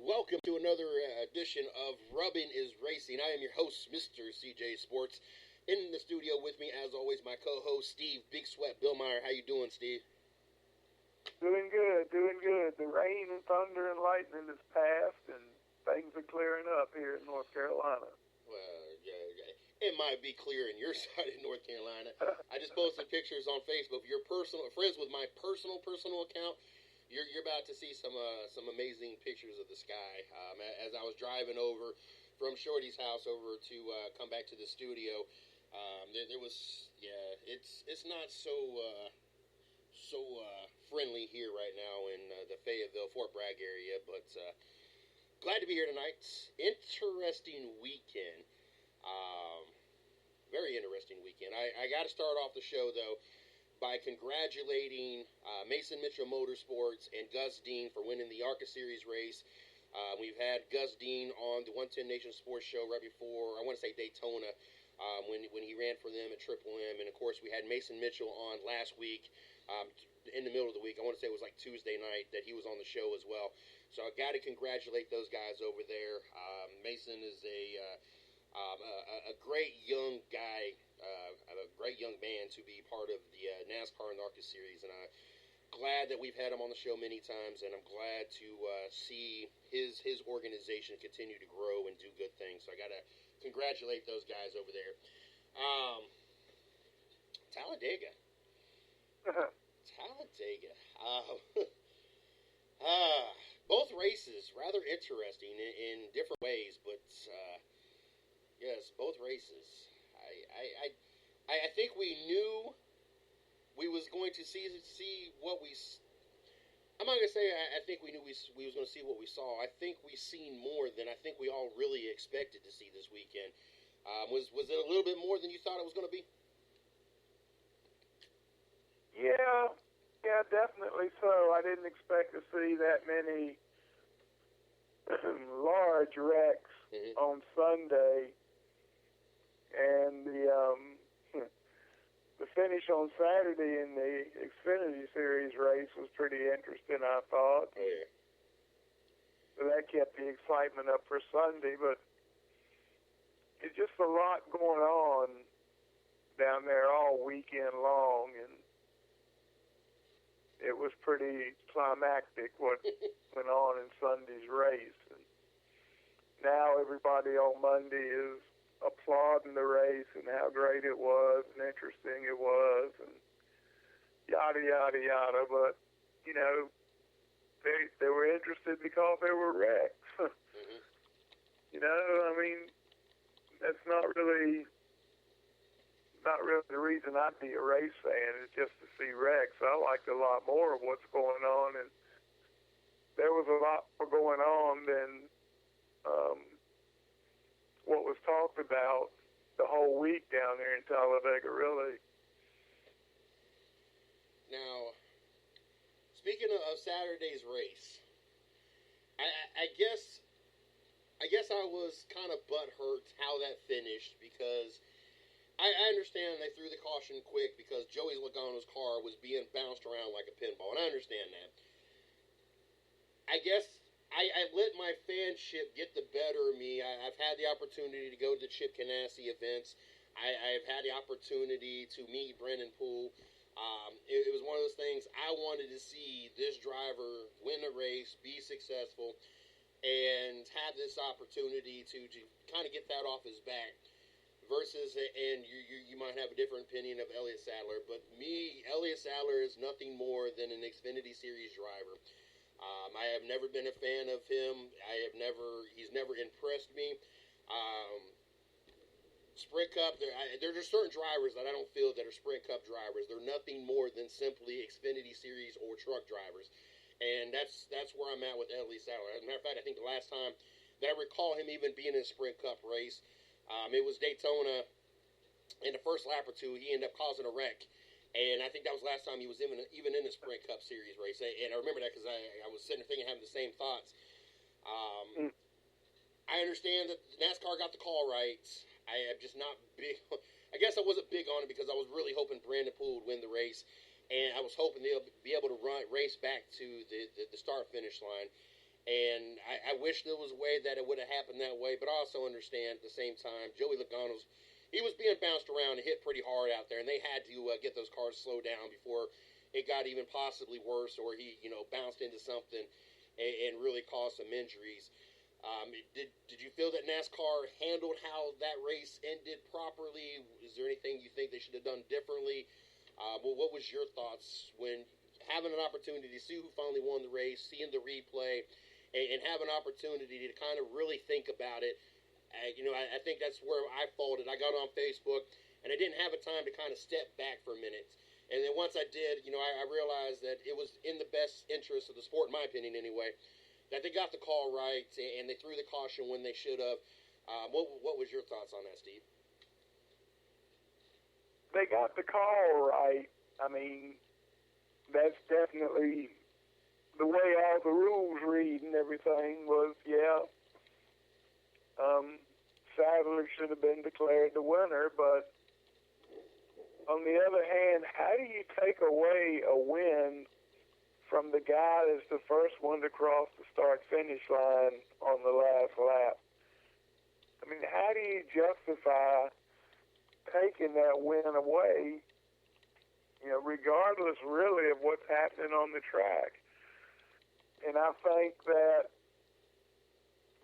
Welcome to another edition of Rubbin is Racing. I am your host, Mr. CJ Sports. In the studio with me, as always, my co-host, Steve Big Sweat Billmeyer. How you doing, Steve? Doing good, doing good. The rain and thunder and lightning has passed, and things are clearing up here in North Carolina. Well, yeah. It might be clear in your side of North Carolina. I just posted pictures on Facebook. If you're friends with my personal account, you're about to see some amazing pictures of the sky. As I was driving over from Shorty's house over to come back to the studio, there was it's not so friendly here right now in the Fayetteville Fort Bragg area, but glad to be here tonight. Interesting weekend. Very interesting weekend. I got to start off the show though by congratulating Mason Mitchell Motorsports and Gus Dean for winning the ARCA Series race. We've had Gus Dean on the 110 Nation Sports Show right before, I want to say Daytona, when he ran for them at Triple M. And, of course, we had Mason Mitchell on last week in the middle of the week. I want to say it was like Tuesday night that he was on the show as well. So I got to congratulate those guys over there. Mason is a great young guy, a great young man to be part of the NASCAR and the ARCA Series, and I'm glad that we've had him on the show many times, and I'm glad to see his organization continue to grow and do good things. So I got to congratulate those guys over there. Talladega. Both races rather interesting in different ways, but yes, both races. I think we knew we was going to see what we. I'm not gonna say I think we knew we was going to see what we saw. I think we seen more than I think we all really expected to see this weekend. Was it a little bit more than you thought it was going to be? Yeah, definitely so. I didn't expect to see that many large wrecks on Sunday, and the finish on Saturday in the Xfinity Series race was pretty interesting, I thought. Oh, yeah. So that kept the excitement up for Sunday, but it's just a lot going on down there all weekend long, and it was pretty climactic what went on in Sunday's race. And now everybody on Monday is applauding the race and how great it was and interesting it was and yada, yada, yada. But, you know, they were interested because there were wrecks. You know, I mean, that's not really the reason I'd be a race fan, is just to see wrecks. I liked a lot more of what's going on, and there was a lot more going on than what was talked about the whole week down there in Talladega, really. Now, speaking of Saturday's race, I guess I was kind of butthurt how that finished, because I understand they threw the caution quick because Joey Logano's car was being bounced around like a pinball, and I understand that. I guess I let my fanship get the better of me. I've had the opportunity to go to the Chip Ganassi events. I've had the opportunity to meet Brendan Poole. It was one of those things I wanted to see this driver win a race, be successful, and have this opportunity to kind of get that off his back. Versus, and you might have a different opinion of Elliott Sadler, but Elliott Sadler is nothing more than an Xfinity Series driver. I have never been a fan of him. He's never impressed me. Sprint Cup, there are certain drivers that I don't feel that are Sprint Cup drivers. They're nothing more than simply Xfinity Series or truck drivers. And that's where I'm at with Elliott Sadler. As a matter of fact, I think the last time that I recall him even being in a Sprint Cup race, it was Daytona. In the first lap or two, he ended up causing a wreck. And I think that was the last time he was even in the Sprint Cup Series race. And I remember that because I was sitting there thinking, having the same thoughts. I understand that NASCAR got the call right. I am just not big. I guess I wasn't big on it because I was really hoping Brendan Poole would win the race. And I was hoping they'll be able to race back to the start-finish line. And I wish there was a way that it would have happened that way, but I also understand at the same time, Joey Logano's, he was being bounced around and hit pretty hard out there, and they had to get those cars slowed down before it got even possibly worse, or he, bounced into something and really caused some injuries. Did you feel that NASCAR handled how that race ended properly? Is there anything you think they should have done differently? Well, what was your thoughts when having an opportunity to see who finally won the race, seeing the replay, and have an opportunity to kind of really think about it? I think that's where I folded. I got on Facebook, and I didn't have a time to kind of step back for a minute. And then once I did, I realized that it was in the best interest of the sport, in my opinion anyway, that they got the call right, and they threw the caution when they should have. What was your thoughts on that, Steve? They got the call right. I mean, that's definitely the way all the rules read and everything was, Sadler should have been declared the winner, but on the other hand, how do you take away a win from the guy that's the first one to cross the start-finish line on the last lap? I mean, how do you justify taking that win away, regardless really of what's happening on the track? And I think that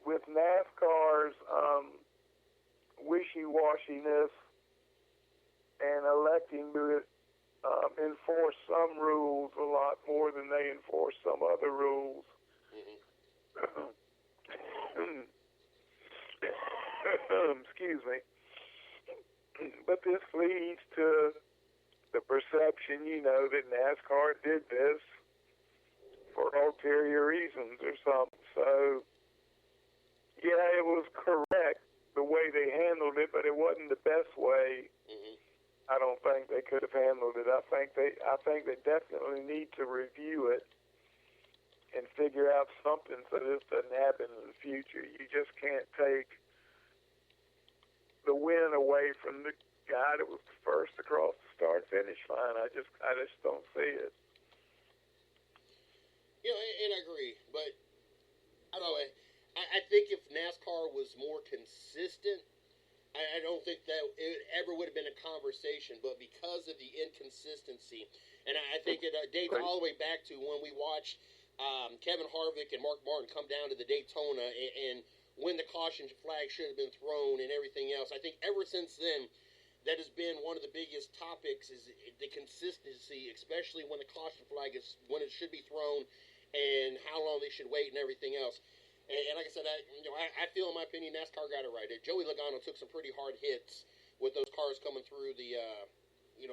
with NASCAR's wishy-washiness and electing to enforce some rules a lot more than they enforce some other rules. Excuse me. But this leads to the perception, that NASCAR did this for ulterior reasons or something. So, it was correct the way they handled it, but it wasn't the best way. I don't think they could have handled it. I think they definitely need to review it and figure out something so this doesn't happen in the future. You just can't take the win away from the guy that was the first across the start-finish line. I just don't see it. And I agree, but I don't know. I think if NASCAR was more consistent, I don't think that it ever would have been a conversation, but because of the inconsistency, and I think it dates all the way back to when we watched Kevin Harvick and Mark Martin come down to the Daytona and when the caution flag should have been thrown and everything else. I think ever since then, that has been one of the biggest topics is the consistency, especially when the caution flag is when it should be thrown and how long they should wait and everything else. And like I said, I feel, in my opinion, NASCAR got it right. Joey Logano took some pretty hard hits with those cars coming through the,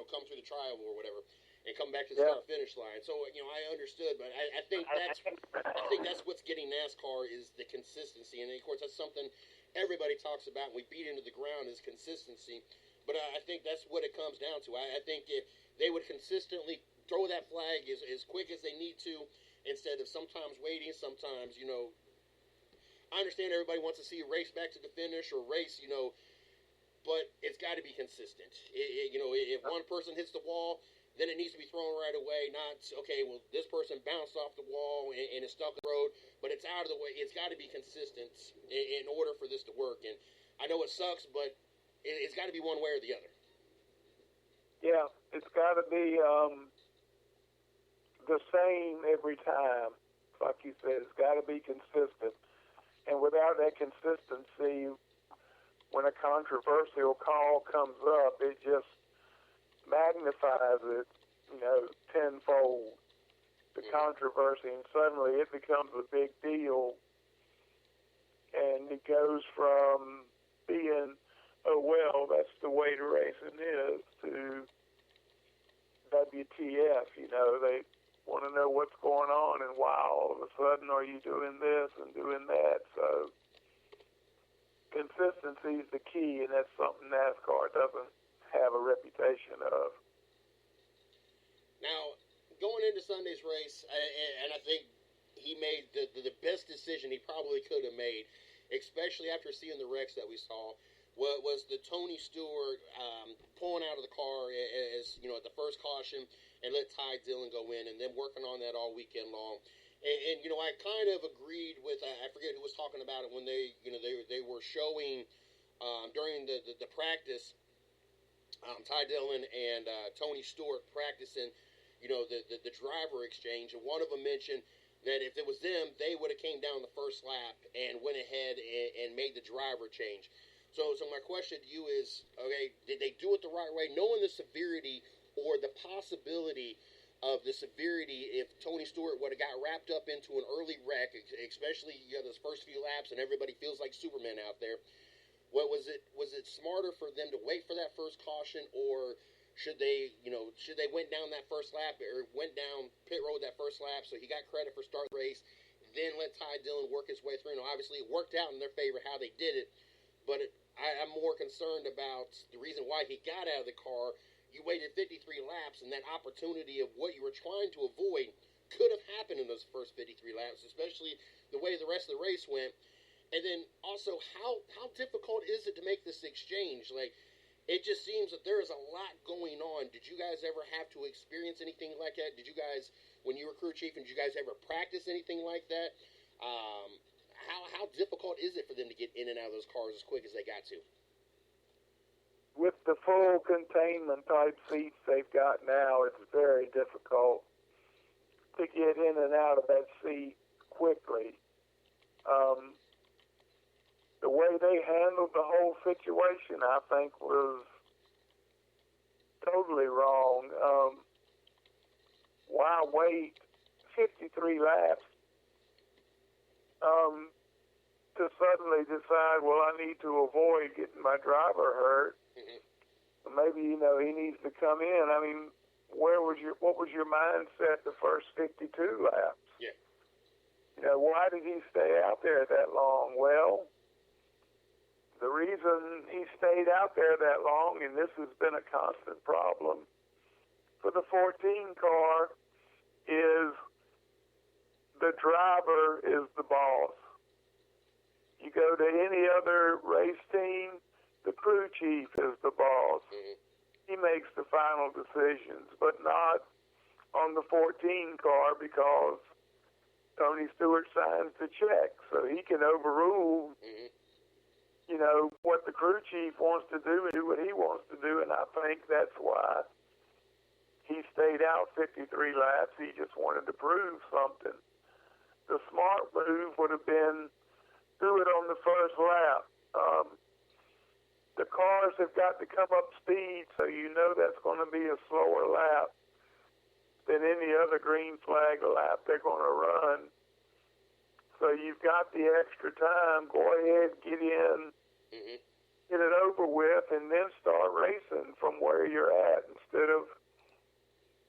come through the trial or whatever, and come back to the start-finish line. So, I understood, but I think that's what's getting NASCAR is the consistency. And, of course, that's something everybody talks about, and we beat into the ground is consistency. But I think that's what it comes down to. I think if they would consistently throw that flag as quick as they need to, instead of sometimes waiting, sometimes, I understand everybody wants to see a race back to the finish or race, but it's got to be consistent. If one person hits the wall, then it needs to be thrown right away. Not, okay, well, this person bounced off the wall and is stuck in the road, but it's out of the way. It's got to be consistent in order for this to work. And I know it sucks, but it's got to be one way or the other. Yeah, it's got to be the same every time. Like you said, it's got to be consistent. And without that consistency, when a controversial call comes up, it just magnifies it, tenfold, the controversy, and suddenly it becomes a big deal. And it goes from being, oh, well, that's the way the racing is, to WTF, they want to know what's going on, and why all of a sudden are you doing this and doing that? So consistency is the key, and that's something NASCAR doesn't have a reputation of. Now, going into Sunday's race, and I think he made the best decision he probably could have made, especially after seeing the wrecks that we saw, was the Tony Stewart pulling out of the car as at the first caution and let Ty Dillon go in, and then working on that all weekend long. And I kind of agreed with I forget who was talking about it when they were showing during the practice, Ty Dillon and Tony Stewart practicing, the driver exchange, and one of them mentioned that if it was them, they would have came down the first lap and went ahead and made the driver change. So my question to you is, okay, did they do it the right way, knowing the severity or the possibility of the severity if Tony Stewart would have got wrapped up into an early wreck, especially those first few laps, and everybody feels like Superman out there? What was it? Was it smarter for them to wait for that first caution, or should they went down that first lap or went down pit road that first lap, so he got credit for starting the race, then let Ty Dillon work his way through? Obviously, it worked out in their favor how they did it, but I'm more concerned about the reason why he got out of the car. You waited 53 laps, and that opportunity of what you were trying to avoid could have happened in those first 53 laps, especially the way the rest of the race went. And then also, how difficult is it to make this exchange? Like, it just seems that there is a lot going on. Did you guys ever have to experience anything like that? Did you guys, when you were crew chief, and did you guys ever practice anything like that? How difficult is it for them to get in and out of those cars as quick as they got to? With the full containment type seats they've got now, it's very difficult to get in and out of that seat quickly. The way they handled the whole situation, I think, was totally wrong. Why wait 53 laps to suddenly decide, well, I need to avoid getting my driver hurt? Mm-hmm. Maybe, he needs to come in. I mean, what was your mindset the first 52 laps? Yeah. Why did he stay out there that long? Well, the reason he stayed out there that long, and this has been a constant problem for the 14 car, is the driver is the boss. You go to any other race team, the crew chief is the boss. Mm-hmm. He makes the final decisions, but not on the 14 car, because Tony Stewart signs the check, so he can overrule mm-hmm. What the crew chief wants to do and do what he wants to do, and I think that's why he stayed out 53 laps. He just wanted to prove something. The smart move would have been do it on the first lap. The cars have got to come up speed, so that's going to be a slower lap than any other green flag lap they're going to run. So you've got the extra time. Go ahead, get in, mm-hmm. get it over with, and then start racing from where you're at, instead of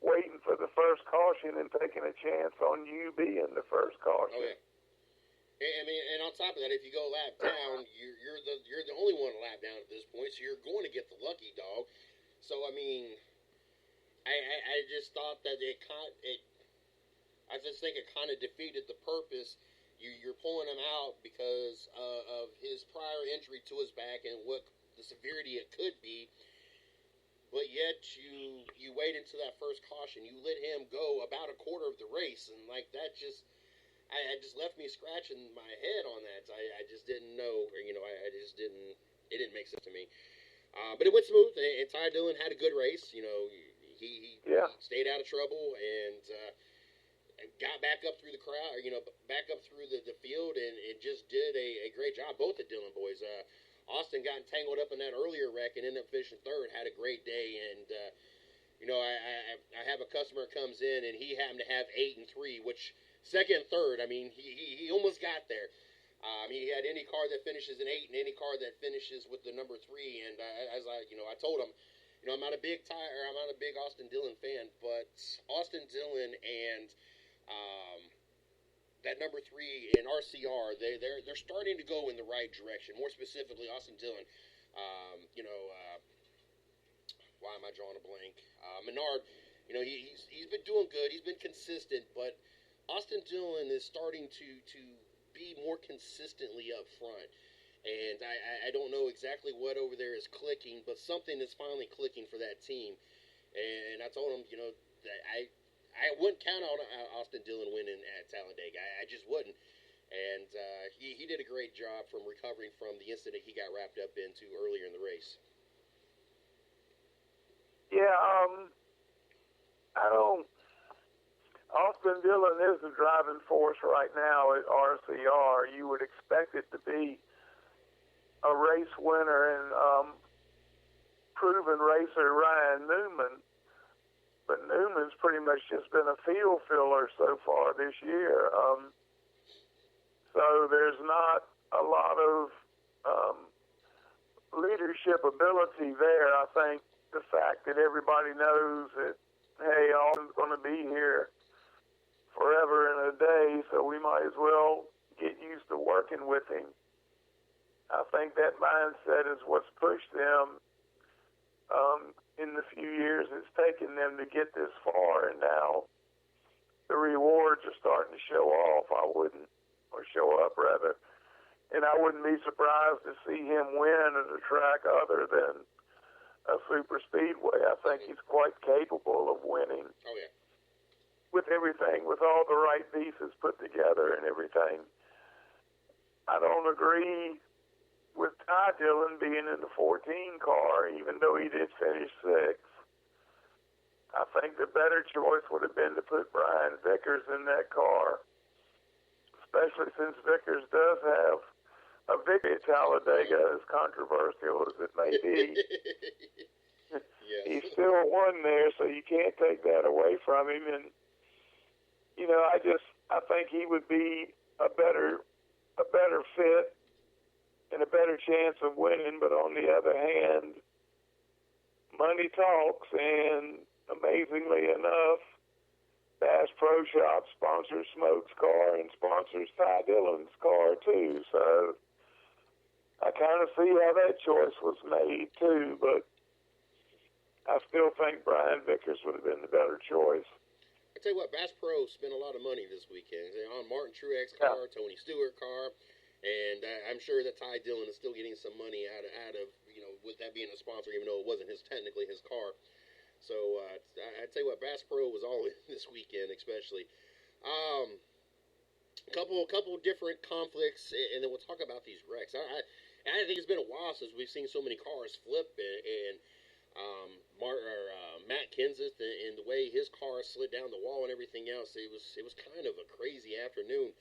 waiting for the first caution and taking a chance on you being the first caution. Oh, yeah. And on top of that, if you go lap down, you're the only one to lap down at this point, so you're going to get the lucky dog. So I mean, I just thought that I just think it kind of defeated the purpose. You're pulling him out because of his prior injury to his back and what the severity it could be. But yet you wait into that first caution. You let him go about a quarter of the race, and like that just. I just left me scratching my head on that. I just didn't know, or I just didn't. It didn't make sense to me. But it went smooth, and Ty Dillon had a good race. He stayed out of trouble and got back up through the crowd, back up through the field, and just did a great job. Both the Dillon boys. Austin got entangled up in that earlier wreck and ended up finishing third. Had a great day, and I have a customer that comes in, and he happened to have 8 and 3, which. Second and third, I mean, he almost got there. He had any car that finishes an 8 and any car that finishes with the number 3. And as I told him, I'm not a big Austin Dillon fan, but Austin Dillon and that number 3 in RCR, they're starting to go in the right direction. More specifically, Austin Dillon. Why am I drawing a blank? Menard, he's been doing good. He's been consistent, but Austin Dillon is starting to be more consistently up front. And I don't know exactly what over there is clicking, but something is finally clicking for that team. And I told him, that I wouldn't count on Austin Dillon winning at Talladega. I just wouldn't. And he did a great job from recovering from the incident he got wrapped up into earlier in the race. Yeah, I don't. Austin Dillon is the driving force right now at RCR. You would expect it to be a race winner and proven racer Ryan Newman. But Newman's pretty much just been a field filler so far this year. So there's not a lot of leadership ability there. I think the fact that everybody knows that, hey, Austin's going to be here forever and a day, so we might as well get used to working with him. I think that mindset is what's pushed them in the few years it's taken them to get this far, and now the rewards are starting to show off. Show up rather. And I wouldn't be surprised to see him win at a track other than a super speedway. I think he's quite capable of winning. Oh, yeah. With everything, with all the right pieces put together and everything. I don't agree with Ty Dillon being in the 14 car, even though he did finish 6th. I think the better choice would have been to put Brian Vickers in that car, especially since Vickers does have a victory at Talladega, as controversial as it may be. Yes. He still won there, so you can't take that away from him. And you know, I think he would be a better fit and a better chance of winning. But on the other hand, money talks, and amazingly enough, Bass Pro Shop sponsors Smoke's car and sponsors Ty Dillon's car too. So I kind of see how that choice was made too, but I still think Brian Vickers would have been the better choice. I tell you what, Bass Pro spent a lot of money this weekend. They're on Martin Truex car, Yeah. Tony Stewart car, and I'm sure that Ty Dillon is still getting some money out of with that being a sponsor, even though it wasn't technically his car. So I tell you what, Bass Pro was all in this weekend, especially. Couple different conflicts, and then we'll talk about these wrecks. I think it's been a while since we've seen so many cars flip, and Matt Kenseth and the way his car slid down the wall and everything else. It was kind of a crazy afternoon.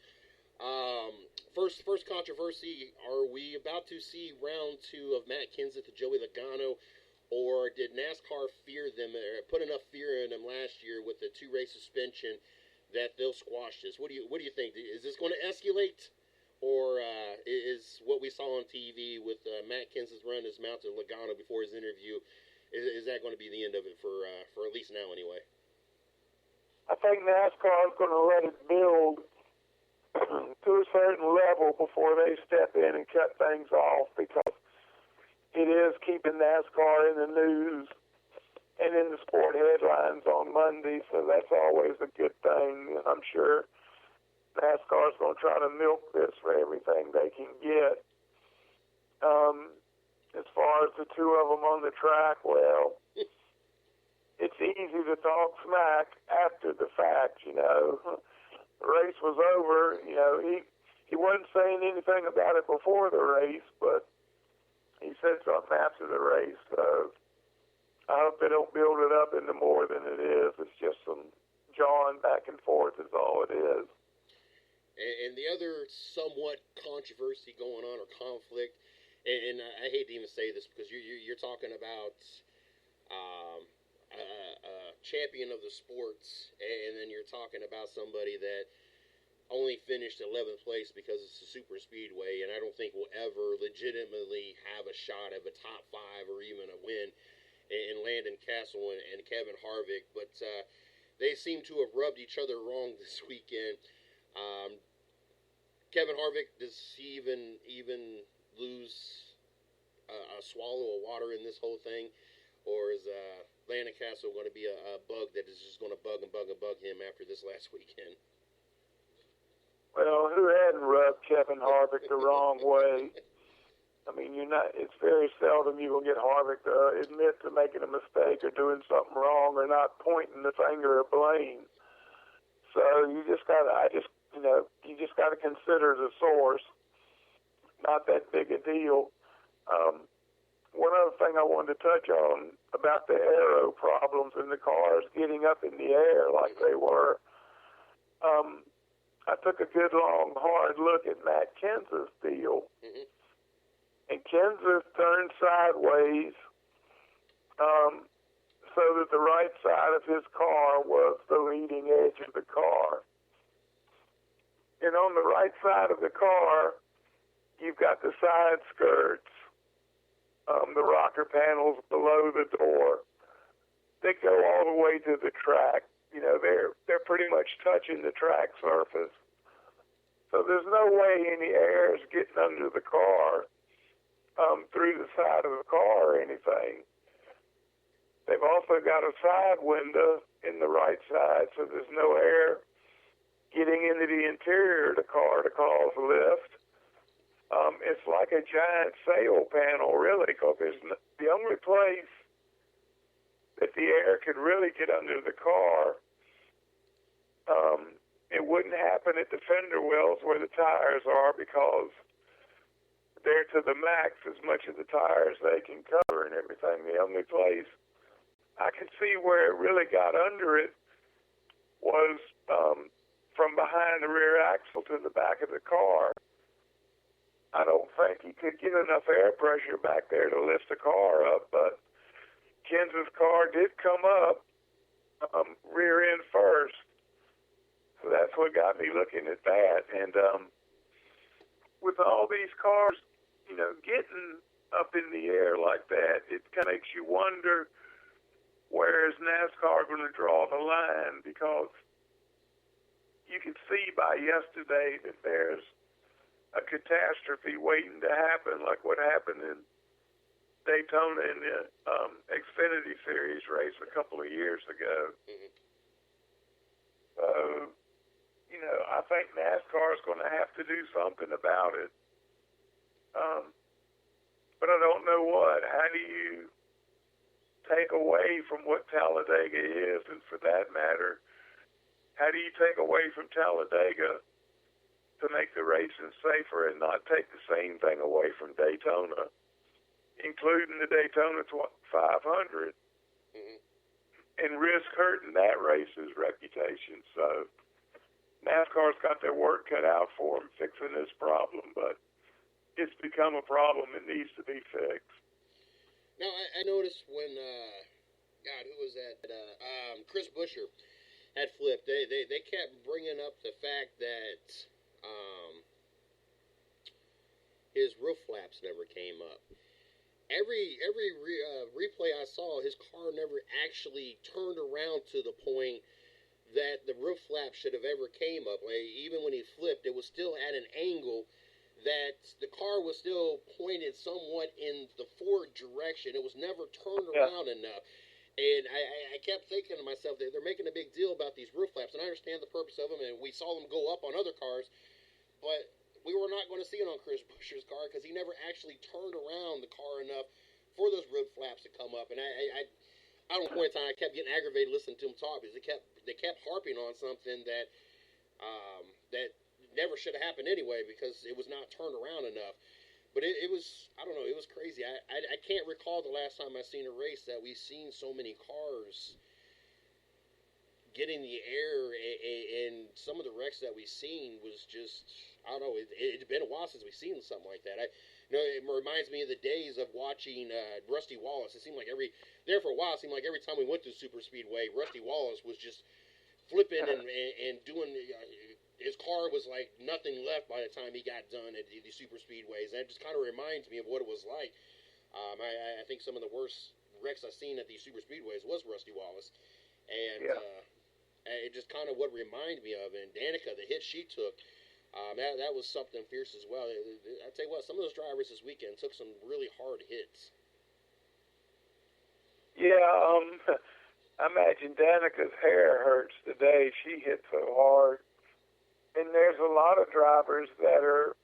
First controversy: are we about to see round 2 of Matt Kenseth and Joey Logano? Or did NASCAR fear them, or put enough fear in them last year with the 2-race suspension that they'll squash this? What do you think? Is this going to escalate, or is what we saw on TV with Matt Kenseth running his mouth to Logano before his interview? Is that going to be the end of it for at least now, anyway? I think NASCAR is going to let it build to a certain level before they step in and cut things off, because it is keeping NASCAR in the news and in the sport headlines on Monday, so that's always a good thing. I'm sure NASCAR is going to try to milk this for everything they can get. As far as the two of them on the track, well, it's easy to talk smack after the fact, you know. The race was over, you know. He wasn't saying anything about it before the race, but he said something after the race, so I hope they don't build it up into more than it is. It's just some jawing back and forth is all it is. And the other somewhat controversy going on, or conflict, and I hate to even say this because you're talking about a champion of the sports, and then you're talking about somebody that only finished 11th place because it's a super speedway, and I don't think will ever legitimately have a shot of a top 5 or even a win in Landon Castle and Kevin Harvick. But they seem to have rubbed each other wrong this weekend. Kevin Harvick, does he even lose a swallow of water in this whole thing, or is Landon Castle going to be a bug that is just going to bug him after this last weekend? Well, who hadn't rubbed Kevin Harvick the wrong way? I mean, it's very seldom you will get Harvick to admit to making a mistake or doing something wrong or not pointing the finger of blame. So you just gotta, you just gotta consider the source. Not that big a deal. One other thing I wanted to touch on about the aero problems in the cars getting up in the air like they were. I took a good long hard look at Matt Kenseth's deal, and Kenseth turned sideways so that the right side of his car was the leading edge of the car. And on the right side of the car, you've got the side skirts, the rocker panels below the door. They go all the way to the track. You know, they're pretty much touching the track surface. So there's no way any air is getting under the car through the side of the car or anything. They've also got a side window in the right side, so there's no air getting into the interior of the car to cause lift. It's like a giant sail panel, really, because the only place that the air could really get under the car, it wouldn't happen at the fender wells where the tires are, because they're to the max as much of the tires they can cover and everything. The only place I could see where it really got under it was from behind the rear axle to the back of the car. I don't think he could get enough air pressure back there to lift the car up, but Kenseth's car did come up rear end first. So that's what got me looking at that. And with all these cars, you know, getting up in the air like that, it kind of makes you wonder, where is NASCAR going to draw the line? Because you can see by yesterday that there's a catastrophe waiting to happen, like what happened in Daytona in the Xfinity Series race a couple of years ago. So, you know, I think NASCAR is going to have to do something about it. But I don't know what. How do you take away from what Talladega is? And for that matter, how do you take away from Talladega to make the racing safer and not take the same thing away from Daytona, including the Daytona 500, and risk hurting that race's reputation? So NASCAR's got their work cut out for them fixing this problem, but it's become a problem that needs to be fixed. Now, I noticed when, who was that? Chris Buescher had flipped. They kept bringing up the fact that his roof flaps never came up. Every replay I saw, his car never actually turned around to the point that the roof flap should have ever came up. Like, even when he flipped, it was still at an angle that the car was still pointed somewhat in the forward direction. It was never turned around enough. And I kept thinking to myself that they're making a big deal about these roof flaps, and I understand the purpose of them, and we saw them go up on other cars, but we were not going to see it on Chris Buescher's car because he never actually turned around the car enough for those roof flaps to come up. And I don't know, point in time I kept getting aggravated listening to him talk because they kept harping on something that that never should have happened anyway because it was not turned around enough. But it was, I don't know, it was crazy. I can't recall the last time I seen a race that we've seen so many cars get in the air, and some of the wrecks that we've seen was just, I don't know, it's been a while since we've seen something like that. It reminds me of the days of watching Rusty Wallace. It seemed like every time we went to Super Speedway, Rusty Wallace was just flipping and doing. His car was like nothing left by the time he got done at the super speedways. And it just kind of reminds me of what it was like. I think some of the worst wrecks I've seen at these super speedways was Rusty Wallace. And it just kind of what reminded me of. And Danica, the hit she took, that was something fierce as well. I tell you what, some of those drivers this weekend took some really hard hits. Yeah, I imagine Danica's hair hurts the day she hit so hard. And there's a lot of drivers that are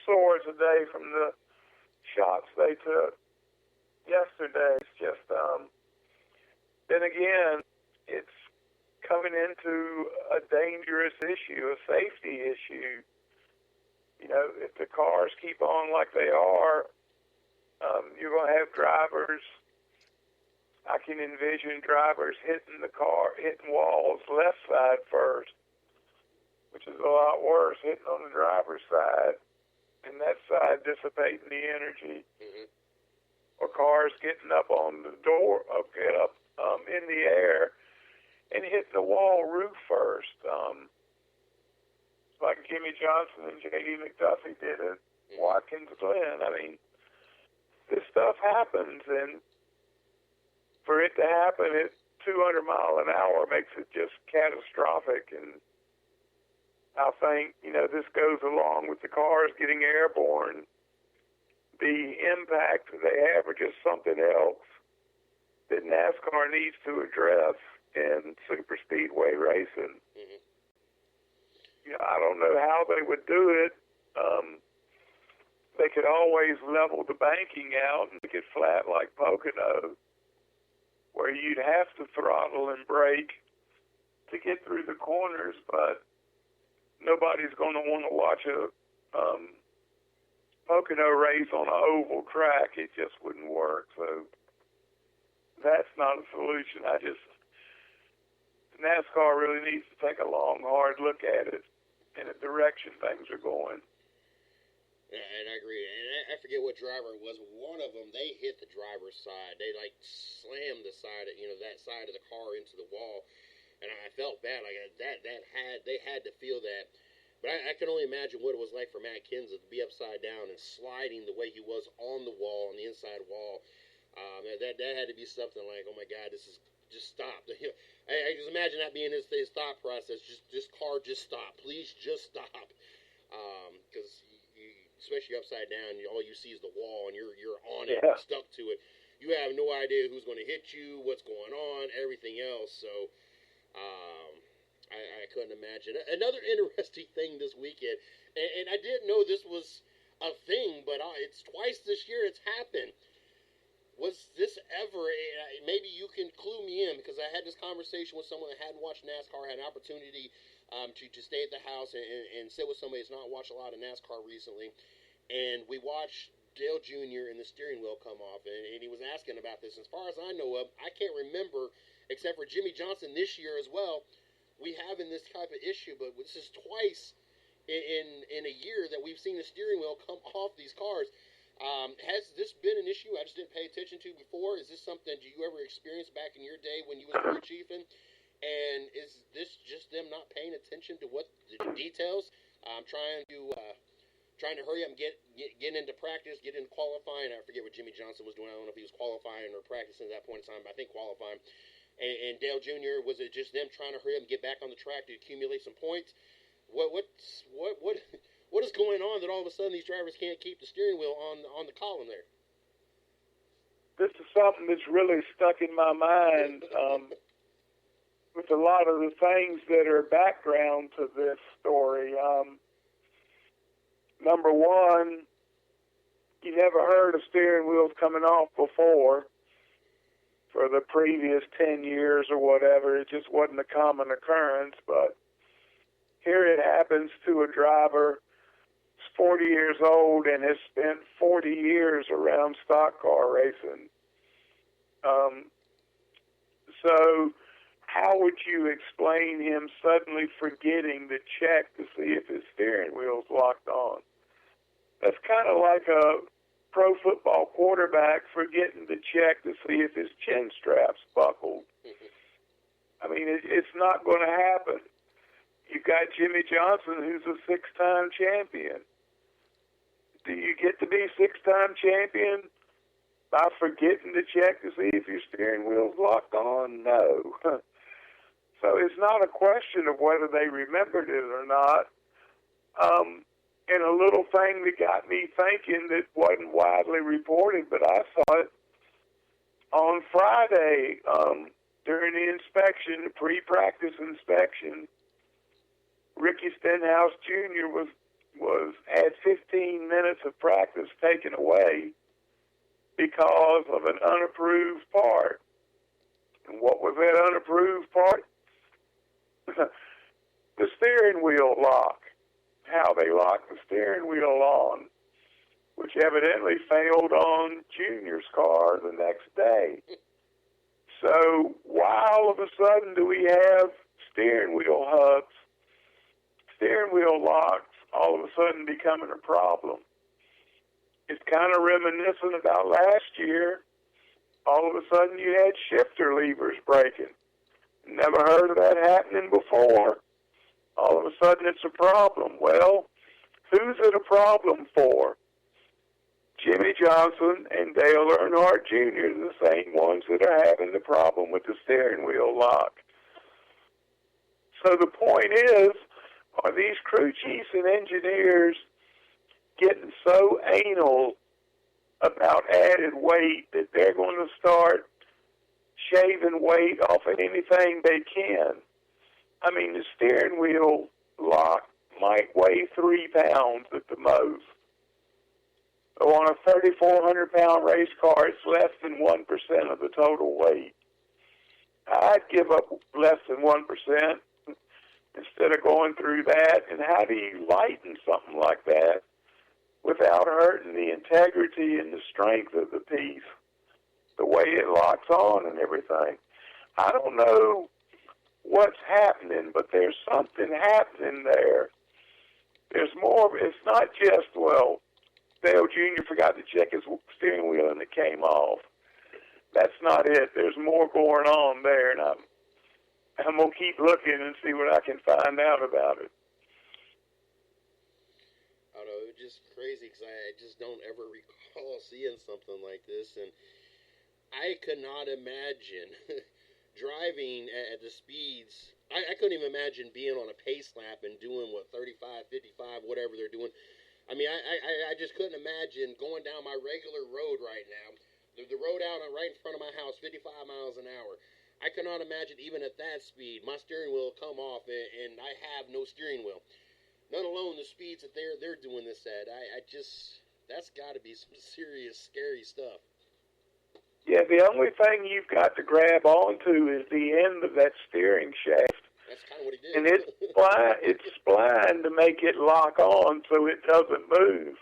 sore today from the shots they took yesterday. It's just, then again, it's coming into a dangerous issue, a safety issue. You know, if the cars keep on like they are, you're going to have drivers. I can envision drivers hitting walls left side first, which is a lot worse, hitting on the driver's side, and that side dissipating the energy. Mm-hmm. Or cars getting up on the door, in the air, and hitting the wall roof first, like Jimmie Johnson and J.D. McDuffie did at Watkins Glen. I mean, this stuff happens, and for it to happen at 200 miles an hour makes it just catastrophic. And I think, you know, this goes along with the cars getting airborne. The impact they have are just something else that NASCAR needs to address in super speedway racing. Mm-hmm. You know, I don't know how they would do it. They could always level the banking out and make it flat like Pocono, where you'd have to throttle and brake to get through the corners, but nobody's going to want to watch a Pocono race on an oval track. It just wouldn't work. So that's not a solution. NASCAR really needs to take a long, hard look at it and the direction things are going. Yeah, and I agree. And I forget what driver it was. One of them, they hit the driver's side. They like slammed the side of, that side of the car into the wall. And I felt bad. Like they had to feel that. But I can only imagine what it was like for Matt Kenseth to be upside down and sliding the way he was on the wall, on the inside wall. That had to be something like, oh my God, this is just stop. I just imagine that being his thought process. Just car, just stop. Please, just stop. Because especially upside down, all you see is the wall, and you're on it, stuck to it. You have no idea who's going to hit you, what's going on, everything else. So I couldn't imagine. Another interesting thing this weekend, and I didn't know this was a thing, but it's twice this year it's happened. Was this ever, maybe you can clue me in, because I had this conversation with someone that hadn't watched NASCAR, had an opportunity to stay at the house and sit with somebody that's not watched a lot of NASCAR recently. And we watched Dale Jr. and the steering wheel come off, and he was asking about this. As far as I know of, I can't remember, except for Jimmie Johnson this year as well, we having this type of issue, but this is twice in a year that we've seen the steering wheel come off these cars. Has this been an issue I just didn't pay attention to before? Is this something do you ever experience back in your day when you was crew chiefing? And is this just them not paying attention to what the details? Trying to hurry up and get into practice, get into qualifying. I forget what Jimmie Johnson was doing. I don't know if he was qualifying or practicing at that point in time, but I think qualifying. And Dale Jr., was it just them trying to hurry up and get back on the track to accumulate some points? What is going on that all of a sudden these drivers can't keep the steering wheel on the column there? This is something that's really stuck in my mind. With a lot of the things that are background to this story. Number one, you never heard of steering wheels coming off before for the previous 10 years or whatever. It just wasn't a common occurrence, but here it happens to a driver who's 40 years old and has spent 40 years around stock car racing. So how would you explain him suddenly forgetting to check to see if his steering wheel's locked on? That's kind of like a pro football quarterback forgetting to check to see if his chin strap's buckled. I mean, it's not going to happen. You've got Jimmie Johnson, who's a six-time champion. Do you get to be six-time champion by forgetting to check to see if your steering wheel's locked on? No. So it's not a question of whether they remembered it or not. And a little thing that got me thinking that wasn't widely reported, but I saw it on Friday during the inspection, the pre-practice inspection. Ricky Stenhouse Jr. had 15 minutes of practice taken away because of an unapproved part. And what was that unapproved part? the steering wheel lock, how they lock the steering wheel on, which evidently failed on Junior's car the next day. So why all of a sudden do we have steering wheel hubs, steering wheel locks, all of a sudden becoming a problem? It's kind of reminiscent about last year. All of a sudden you had shifter levers breaking. Never heard of that happening before. All of a sudden it's a problem. Well, who's it a problem for? Jimmy Johnson and Dale Earnhardt Jr. are the same ones that are having the problem with the steering wheel lock. So the point is, are these crew chiefs and engineers getting so anal about added weight that they're going to start shaving weight off of anything they can? I mean, the steering wheel lock might weigh 3 pounds at the most. So on a 3,400-pound race car, it's less than 1% of the total weight. I'd give up less than 1% instead of going through that. And how do you lighten something like that without hurting the integrity and the strength of the piece, the way it locks on and everything? I don't know what's happening, but there's something happening there. There's more. It's not just, well, Dale Jr. forgot to check his steering wheel and it came off. That's not it. There's more going on there, and I'm going to keep looking and see what I can find out about it. I don't know, it's just crazy because I just don't ever recall seeing something like this, and I could not imagine driving at the speeds. I couldn't even imagine being on a pace lap and doing, 35, 55, whatever they're doing. I mean, I just couldn't imagine going down my regular road right now, the road out right in front of my house, 55 miles an hour. I cannot imagine even at that speed, my steering wheel come off and I have no steering wheel. Not alone the speeds that they're doing this at. That's got to be some serious, scary stuff. Yeah, the only thing you've got to grab onto is the end of that steering shaft. That's kind of what he did. And it's splined to make it lock on so it doesn't move.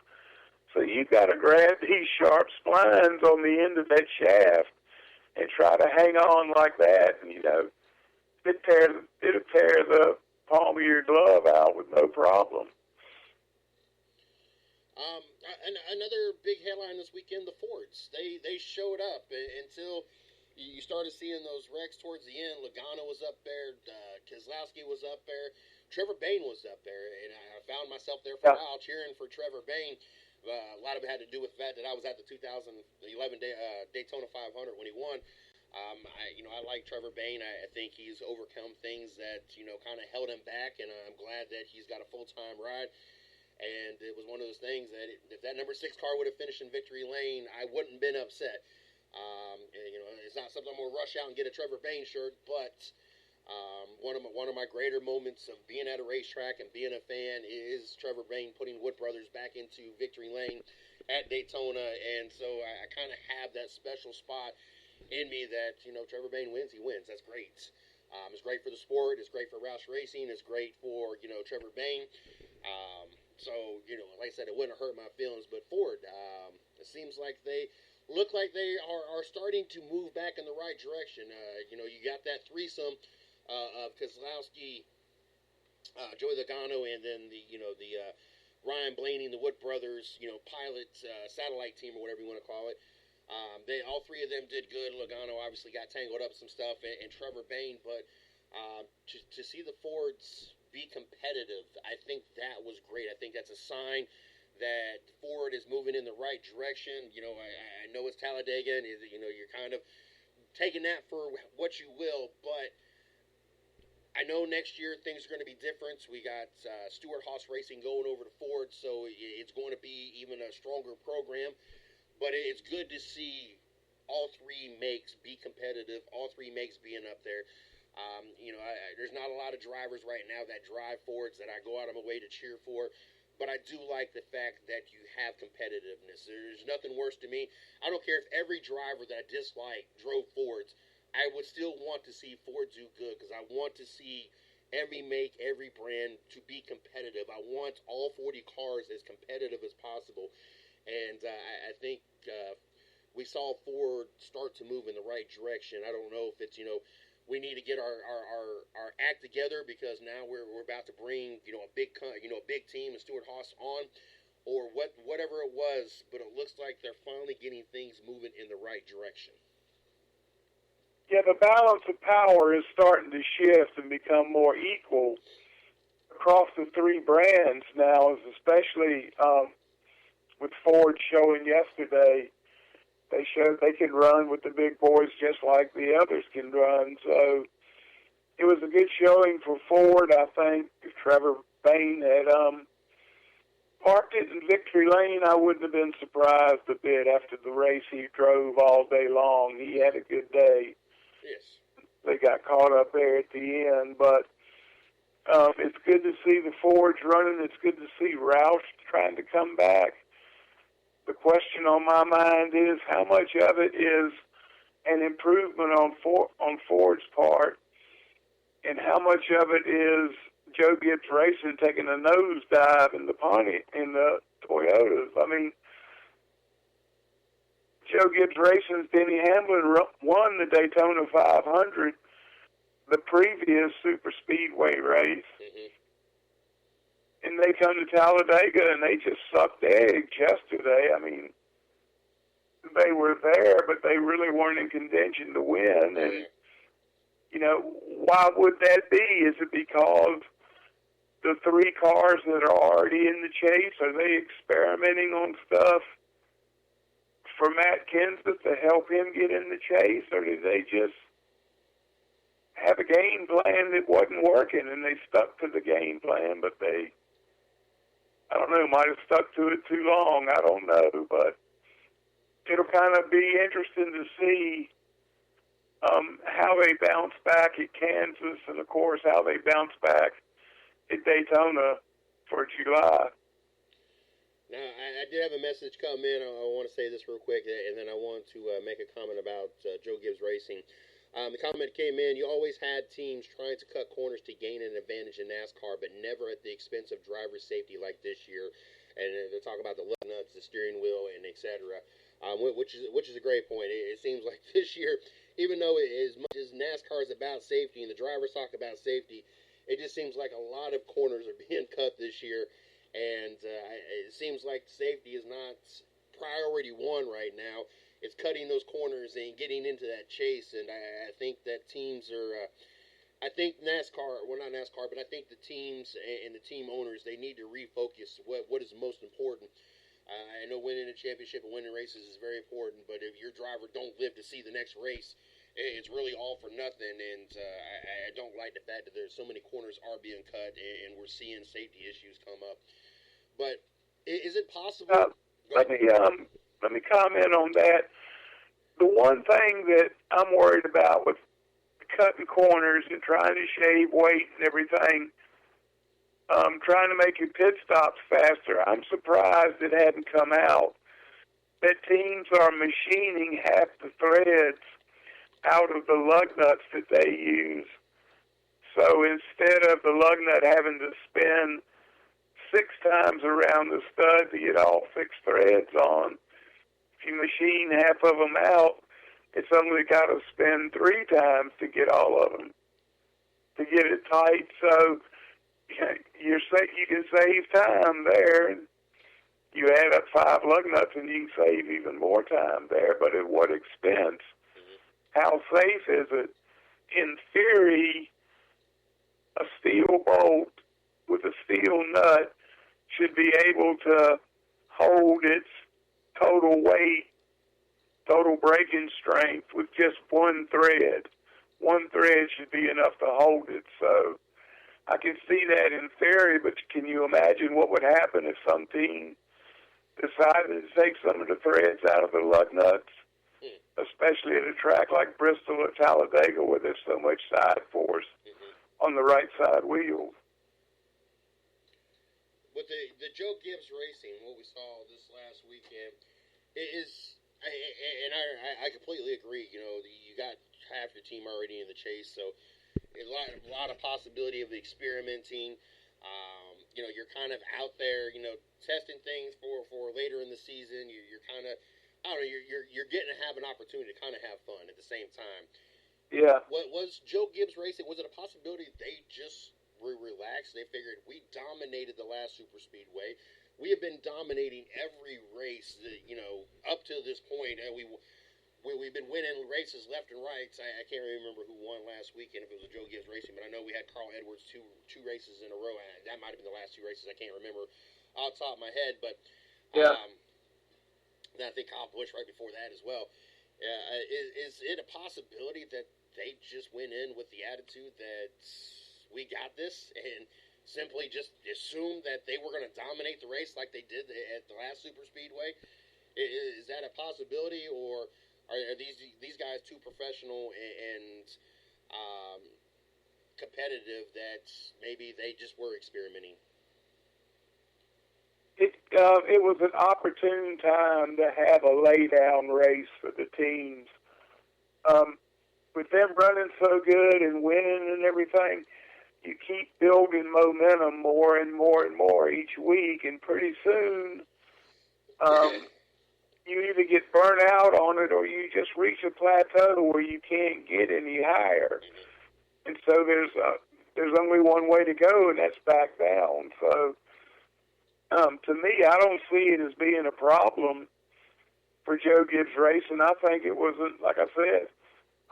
So you've got to grab these sharp splines on the end of that shaft and try to hang on like that. And, it'll tear the palm of your glove out with no problem. Another big headline this weekend, the Fords. They showed up until you started seeing those wrecks towards the end. Logano was up there. Keselowski was up there. Trevor Bayne was up there. And I found myself there for a while cheering for Trevor Bayne. A lot of it had to do with the fact that I was at the 2011 Daytona 500 when he won. I like Trevor Bayne. I think he's overcome things that, kind of held him back. And I'm glad that he's got a full-time ride. And it was one of those things that if that number 6 car would have finished in victory lane, I wouldn't have been upset. It's not something I'm going to rush out and get a Trevor Bayne shirt, but one of my greater moments of being at a racetrack and being a fan is Trevor Bayne putting Wood Brothers back into victory lane at Daytona, and so I kind of have that special spot in me that, Trevor Bayne wins, he wins. That's great. It's great for the sport. It's great for Roush Racing. It's great for, Trevor Bayne. So, like I said, it wouldn't hurt my feelings, but Ford, it seems like they look like they are starting to move back in the right direction. You got that threesome of Keselowski, Joey Logano, and then the Ryan Blaney and the Wood Brothers, pilot satellite team or whatever you want to call it. All three of them did good. Logano obviously got tangled up some stuff, and Trevor Bayne, but to see the Fords be competitive, I think that was great. I think that's a sign that Ford is moving in the right direction. I know it's Talladega, and you're kind of taking that for what you will, but I know next year things are going to be different. We got Stewart-Haas Racing going over to Ford, so it's going to be even a stronger program. But it's good to see all three makes be competitive, all three makes being up there. There's not a lot of drivers right now that drive Fords that I go out of my way to cheer for. But I do like the fact that you have competitiveness. There's nothing worse to me. I don't care if every driver that I dislike drove Fords. I would still want to see Ford do good because I want to see every make, every brand to be competitive. I want all 40 cars as competitive as possible. And I think we saw Ford start to move in the right direction. I don't know if it's, we need to get our act together because now we're about to bring, a big team and Stuart Haas on, or whatever it was, but it looks like they're finally getting things moving in the right direction. Yeah, the balance of power is starting to shift and become more equal across the three brands now, especially with Ford showing yesterday. They showed they can run with the big boys just like the others can run. So it was a good showing for Ford. I think if Trevor Bayne had parked it in victory lane, I wouldn't have been surprised a bit after the race he drove all day long. He had a good day. Yes. They got caught up there at the end, but it's good to see the Fords running. It's good to see Roush trying to come back. The question on my mind is how much of it is an improvement on Ford's part, and how much of it is Joe Gibbs Racing taking a nosedive in the Toyotas. I mean, Joe Gibbs Racing's Denny Hamlin won the Daytona 500, the previous super speedway race. Mm-hmm. And they come to Talladega and they just sucked eggs yesterday. I mean, they were there, but they really weren't in contention to win. And, why would that be? Is it because the three cars that are already in the chase, are they experimenting on stuff for Matt Kenseth to help him get in the chase? Or did they just have a game plan that wasn't working and they stuck to the game plan, but they, I don't know, might have stuck to it too long. I don't know, but it'll kind of be interesting to see how they bounce back at Kansas and, of course, how they bounce back at Daytona for July. Now, I did have a message come in. I want to say this real quick, and then I want to make a comment about Joe Gibbs Racing. The comment came in, you always had teams trying to cut corners to gain an advantage in NASCAR, but never at the expense of driver safety like this year. And they're talking about the lug nuts, the steering wheel, and etc., which is a great point. It seems like this year, even though as much as NASCAR is about safety and the drivers talk about safety, it just seems like a lot of corners are being cut this year. And it seems like safety is not priority one right now. It's cutting those corners and getting into that chase. And I think that teams are, I think NASCAR, well, not NASCAR, but I think the teams and the team owners, they need to refocus what is most important. I know winning a championship and winning races is very important, but if your driver don't live to see the next race, it's really all for nothing. And I don't like the fact that there's so many corners are being cut and we're seeing safety issues come up. But is it possible? Let me comment on that. The one thing that I'm worried about with cutting corners and trying to shave weight and everything, trying to make your pit stops faster, I'm surprised it hadn't come out that teams are machining half the threads out of the lug nuts that they use. So instead of the lug nut having to spin 6 times around the stud to get all 6 threads on, if you machine half of them out, it's only got to spin 3 times to get all of them, to get it tight. So you can save time there. And you add up 5 lug nuts and you can save even more time there, but at what expense? How safe is it? In theory, a steel bolt with a steel nut should be able to hold its total weight, total braking strength with just 1 thread. 1 thread should be enough to hold it. So I can see that in theory, but can you imagine what would happen if some team decided to take some of the threads out of the lug nuts, especially at a track like Bristol or Talladega where there's so much side force on the right side wheels? With the Joe Gibbs Racing, what we saw this last weekend is, and I completely agree. You got half your team already in the chase, so a lot of possibility of experimenting. You're kind of out there, testing things for later in the season. You're kind of, I don't know, you're getting to have an opportunity to kind of have fun at the same time. Yeah. What was Joe Gibbs racing? Was it a possibility they just were relaxed? They figured we dominated the last super speedway. We have been dominating every race, up to this point, and we've been winning races left and right. I can't remember who won last weekend, if it was a Joe Gibbs Racing, but I know we had Carl Edwards two races in a row. That might have been the last two races. I can't remember off the top of my head, but yeah. I think Kyle Busch right before that as well. Is it a possibility that they just went in with the attitude that we got this and simply just assumed that they were going to dominate the race like they did at the last super speedway? Is that a possibility, or are these guys too professional and competitive that maybe they just were experimenting? It was an opportune time to have a lay-down race for the teams. With them running so good and winning and everything, you keep building momentum more and more and more each week, and pretty soon you either get burnt out on it or you just reach a plateau where you can't get any higher. And so there's only one way to go, and that's back down. So to me, I don't see it as being a problem for Joe Gibbs Racing. I think it was, like I said,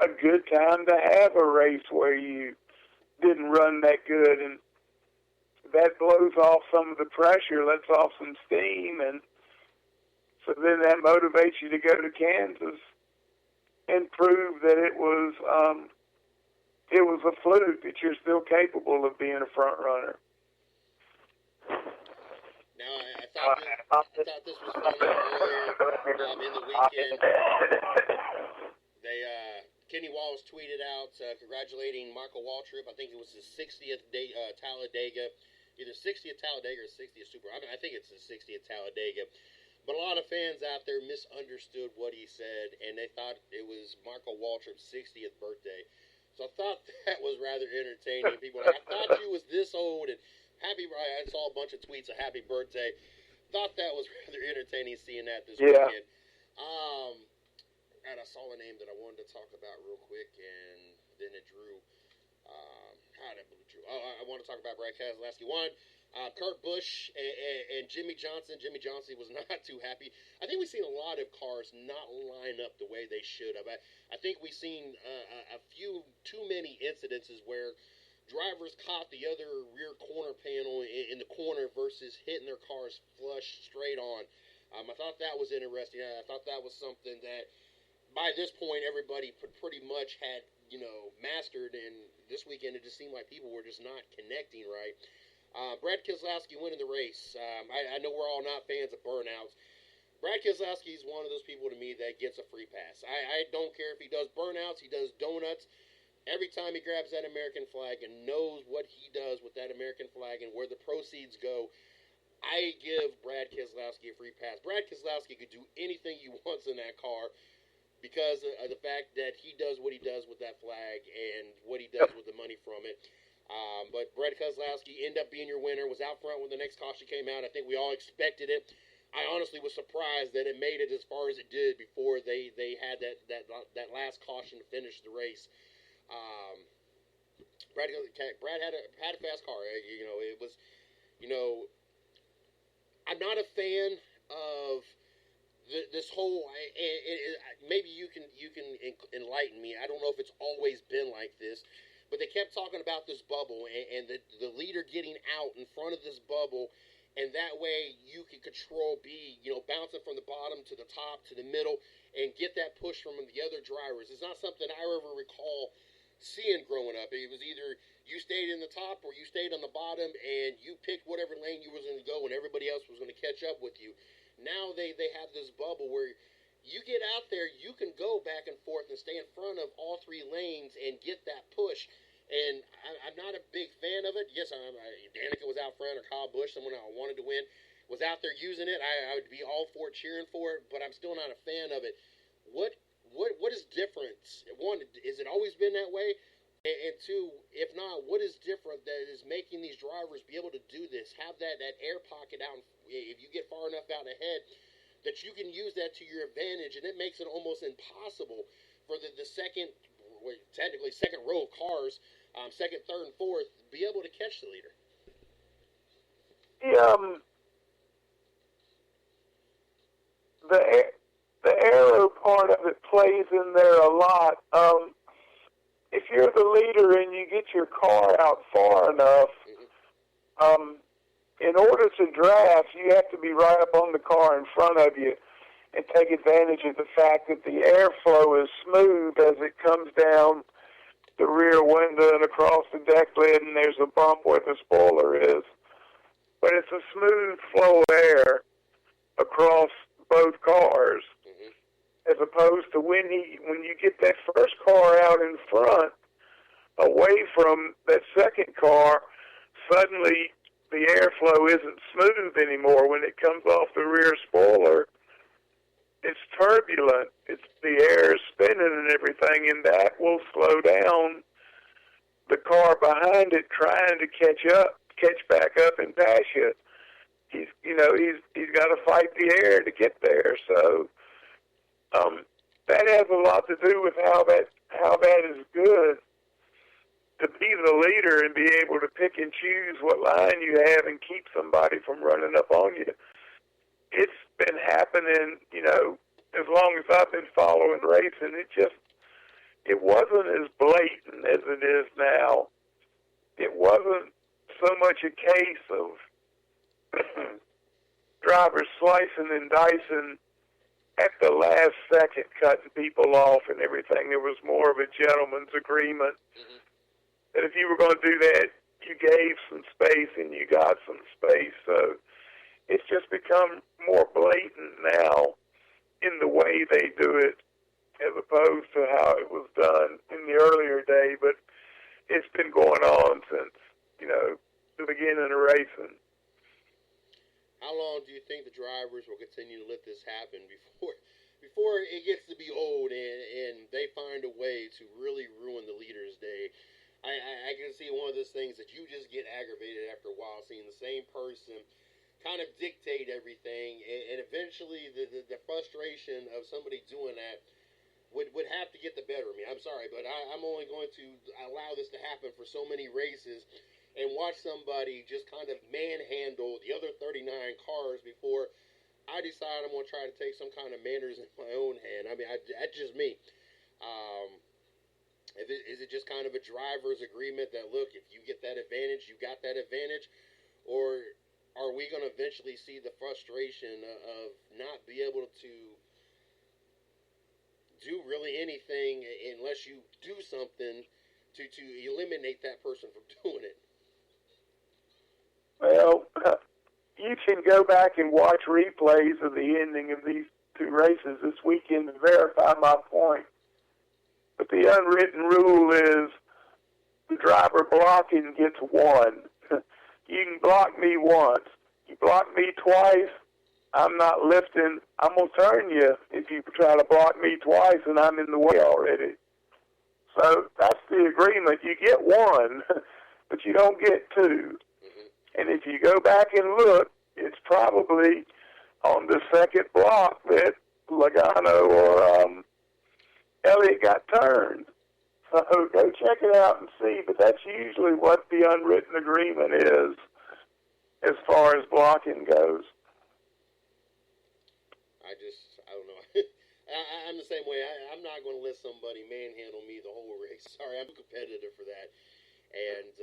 a good time to have a race where you didn't run that good, and that blows off some of the pressure, lets off some steam, and so then that motivates you to go to Kansas and prove that it was a fluke, that you're still capable of being a front runner. Now, I thought this was funny earlier in the weekend. Kenny Wallace tweeted out congratulating Michael Waltrip. I think it was his 60th Talladega, either 60th Talladega or 60th Super. I think it's his 60th Talladega. But a lot of fans out there misunderstood what he said, and they thought it was Michael Waltrip's 60th birthday. So I thought that was rather entertaining. People were like, I thought you was this old, and I saw a bunch of tweets of happy birthday. Thought that was rather entertaining seeing that this weekend. And I saw a name that I wanted to talk about real quick, and then it drew. I want to talk about Brad Keselowski. Kurt Busch and Jimmy Johnson. Jimmy Johnson was not too happy. I think we've seen a lot of cars not line up the way they should have. I think we've seen a few too many incidences where drivers caught the other rear corner panel in the corner versus hitting their cars flush straight on. I thought that was interesting. I thought that was something that by this point everybody pretty much had mastered, and this weekend it just seemed like people were just not connecting right. Brad Keselowski winning the race. I know we're all not fans of burnouts. Brad Keselowski is one of those people to me that gets a free pass. I don't care if he does burnouts, he does donuts. Every time he grabs that American flag and knows what he does with that American flag and where the proceeds go, I give Brad Keselowski a free pass. Brad Keselowski could do anything he wants in that car because of the fact that he does what he does with that flag and what he does with the money from it. But Brad Keselowski ended up being your winner, was out front when the next caution came out. I think we all expected it. I honestly was surprised that it made it as far as it did before they had that last caution to finish the race. Brad had a fast car. It was, I'm not a fan of this whole. Maybe you can enlighten me. I don't know if it's always been like this, but they kept talking about this bubble and the leader getting out in front of this bubble, and that way you can control bouncing from the bottom to the top to the middle and get that push from the other drivers. It's not something I ever recall seeing growing up. It was either you stayed in the top or you stayed on the bottom, and you picked whatever lane you was going to go, and everybody else was going to catch up with you. Now they have this bubble where you get out there, you can go back and forth and stay in front of all three lanes and get that push. And I'm not a big fan of it. Yes, Danica was out front, or Kyle Busch, someone I wanted to win, was out there using it. I would be all for it, cheering for it, but I'm still not a fan of it. What is different? One, has it always been that way? And two, if not, what is different that is making these drivers be able to do this? Have that air pocket out. If you get far enough out ahead, that you can use that to your advantage, and it makes it almost impossible for the second, technically second row of cars, second, third, and fourth, be able to catch the leader. The the the aero part of it plays in there a lot. If you're the leader and you get your car out far enough, in order to draft, you have to be right up on the car in front of you and take advantage of the fact that the airflow is smooth as it comes down the rear window and across the deck lid, and there's a bump where the spoiler is. But it's a smooth flow of air across both cars, as opposed to when you get that first car out in front, away from that second car, suddenly the airflow isn't smooth anymore. When it comes off the rear spoiler, it's turbulent. The air is spinning and everything, and that will slow down the car behind it trying to catch back up and pass you. He's got to fight the air to get there. So that has a lot to do with how that is good to be the leader and be able to pick and choose what line you have and keep somebody from running up on you. It's been happening, as long as I've been following racing. It wasn't as blatant as it is now. It wasn't so much a case of drivers slicing and dicing at the last second, cutting people off and everything. There was more of a gentleman's agreement that if you were going to do that, you gave some space and you got some space. So it's just become more blatant now in the way they do it, as opposed to how it was done in the earlier day. But it's been going on since, the beginning of racing. How long do you think the drivers will continue to let this happen before it gets to be old and they find a way to really ruin the leader's day? I can see one of those things that you just get aggravated after a while, seeing the same person kind of dictate everything, and eventually the frustration of somebody doing that would have to get the better of me. I'm sorry, but I'm only going to allow this to happen for so many races and watch somebody just kind of manhandle the other 39 cars before I decide I'm going to try to take some kind of manners in my own hand. I mean, that's just me. Is it just kind of a driver's agreement that, look, if you get that advantage, you got that advantage? Or are we going to eventually see the frustration of not be able to do really anything unless you do something to eliminate that person from doing it? Well, you can go back and watch replays of the ending of these two races this weekend to verify my point. But the unwritten rule is the driver blocking gets one. You can block me once. You block me twice, I'm not lifting. I'm going to turn you if you try to block me twice and I'm in the way already. So that's the agreement. You get one, but you don't get two. And if you go back and look, it's probably on the second block that Logano or Elliott got turned. So go check it out and see. But that's usually what the unwritten agreement is as far as blocking goes. I don't know. I'm the same way. I'm not going to let somebody manhandle me the whole race. Sorry, I'm competitive for that. And,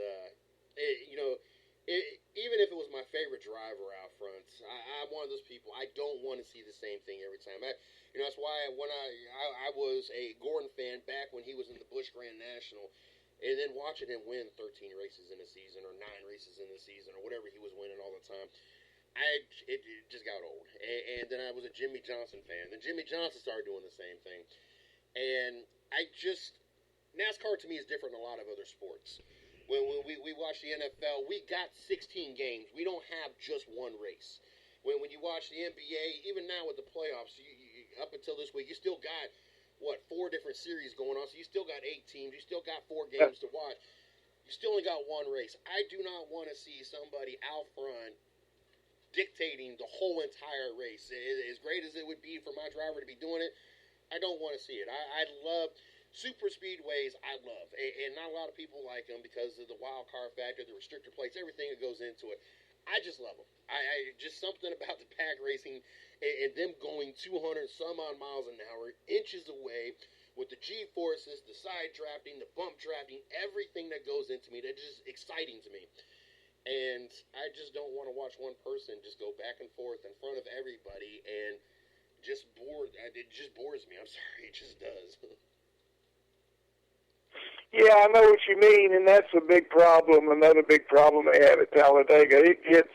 even if it was my favorite driver out front, I'm one of those people. I don't want to see the same thing every time. That's why when I was a Gordon fan back when he was in the Busch Grand National, and then watching him win 13 races in a season or 9 races in a season or whatever he was winning all the time, it just got old. And then I was a Jimmy Johnson fan. Then Jimmy Johnson started doing the same thing. And NASCAR to me is different than a lot of other sports. When we watch the NFL, we got 16 games. We don't have just one race. When you watch the NBA, even now with the playoffs, up until this week, you still got 4 different series going on. So you still got 8 teams. You still got 4 games to watch. You still only got 1 race. I do not want to see somebody out front dictating the whole entire race. As great as it would be for my driver to be doing it, I don't want to see it. I love super speedways. I love, and not a lot of people like them because of the wild card factor, the restrictor plates, everything that goes into it. I just love them. I just something about the pack racing and them going 200 some odd miles an hour, inches away, with the G forces, the side drafting, the bump drafting, everything that goes into me. That's just exciting to me. And I just don't want to watch one person just go back and forth in front of everybody and just bore. It just bores me. I'm sorry, it just does. Yeah, I know what you mean, and that's a big problem. Another big problem they have at Talladega. It gets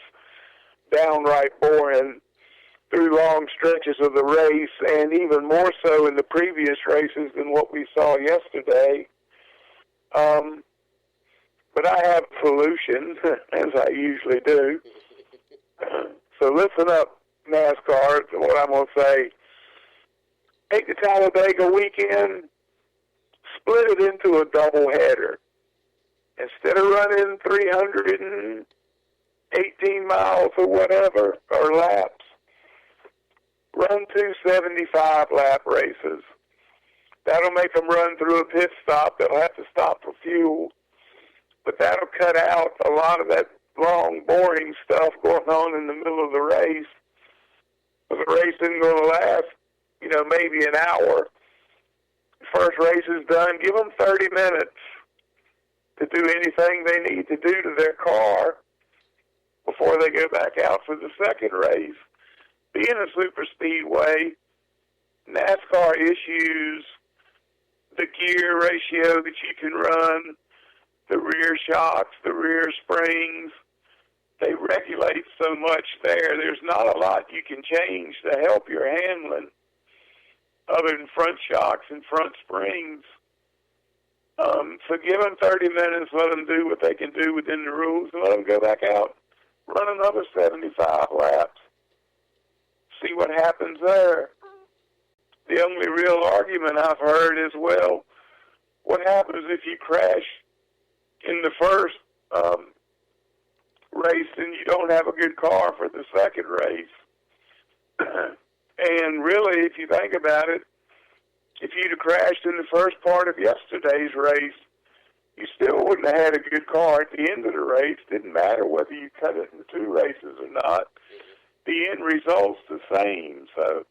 downright boring through long stretches of the race, and even more so in the previous races than what we saw yesterday. But I have a solution, as I usually do. So listen up, NASCAR, to what I'm going to say. Take the Talladega weekend, split it into a doubleheader. Instead of running 318 miles or whatever, or laps, run 2 75-lap races. That'll make them run through a pit stop. They'll have to stop for fuel. But that'll cut out a lot of that long, boring stuff going on in the middle of the race. The race isn't going to last, maybe an hour. First race is done. Give them 30 minutes to do anything they need to do to their car before they go back out for the second race. Being a super speedway, NASCAR issues the gear ratio that you can run, the rear shocks, the rear springs. They regulate so much there. There's not a lot you can change to help your handling other than front shocks and front springs. So give them 30 minutes, let them do what they can do within the rules, and let them go back out, run another 75 laps, see what happens there. The only real argument I've heard is, well, what happens if you crash in the first race and you don't have a good car for the second race? And really, if you think about it, if you'd have crashed in the first part of yesterday's race, you still wouldn't have had a good car at the end of the race. Didn't matter whether you cut it into 2 races or not. The end result's the same. So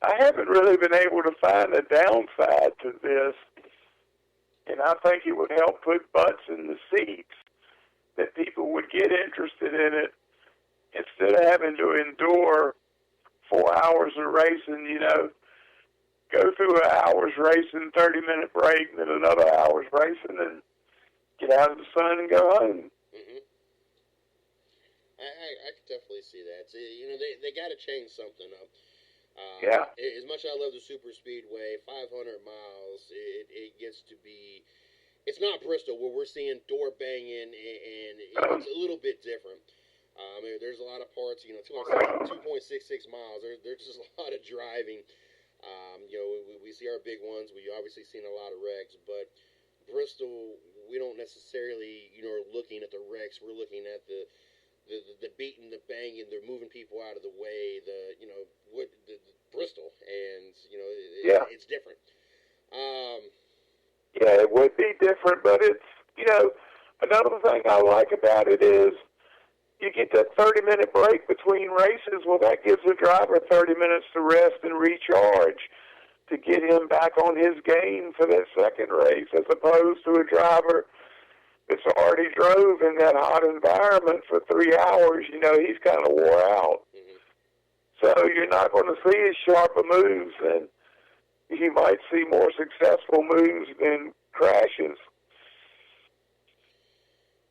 I haven't really been able to find a downside to this, and I think it would help put butts in the seats, that people would get interested in it instead of having to endure 4 hours of racing, go through an hour's racing, 30-minute break, then another hour's racing, and get out of the sun and go home. Mm-hmm. I could definitely see that. They got to change something up. Yeah. As much as I love the super speedway, 500 miles, it gets to be. It's not Bristol where we're seeing door banging, and it's a little bit different. There's a lot of parts, 2.66 miles. There's just a lot of driving. We see our big ones. We obviously seen a lot of wrecks, but Bristol, we don't necessarily, looking at the wrecks. We're looking at the beating, the banging. They're moving people out of the way. The Bristol, and it's different. Yeah, it would be different, but it's another thing I like about it is you get that 30-minute break between races. Well, that gives the driver 30 minutes to rest and recharge to get him back on his game for that second race, as opposed to a driver that's already drove in that hot environment for 3 hours. He's kind of wore out. Mm-hmm. So you're not going to see as sharp a moves, and you might see more successful moves than crashes.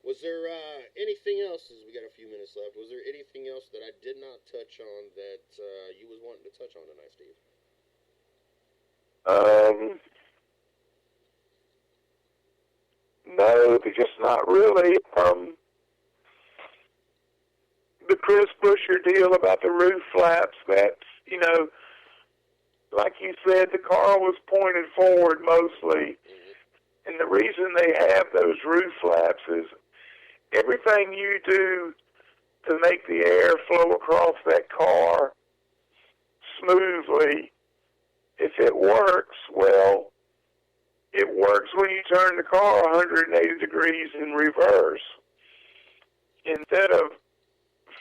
Was there anything else, as we got a few minutes left, was there anything else that I did not touch on that you was wanting to touch on tonight, Steve? No, just not really. The Chris Buescher deal about the roof flaps, that's, like you said, the car was pointed forward mostly. And the reason they have those roof flaps is everything you do to make the air flow across that car smoothly, if it works, well, it works when you turn the car 180 degrees in reverse. Instead of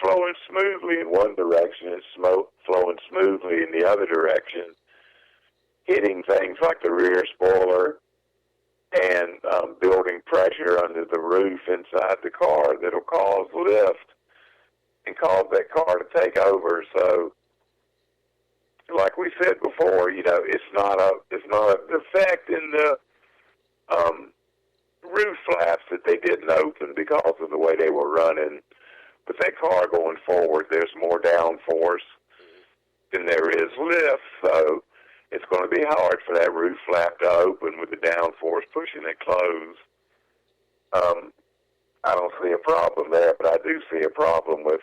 flowing smoothly in one direction, it's flowing smoothly in the other direction, hitting things like the rear spoiler and building pressure under the roof inside the car that'll cause lift and cause that car to take over. So, like we said before, it's not a defect in the roof flaps that they didn't open because of the way they were running. With that car going forward, there's more downforce than there is lift, so it's going to be hard for that roof flap to open with the downforce pushing it closed. I don't see a problem there, but I do see a problem with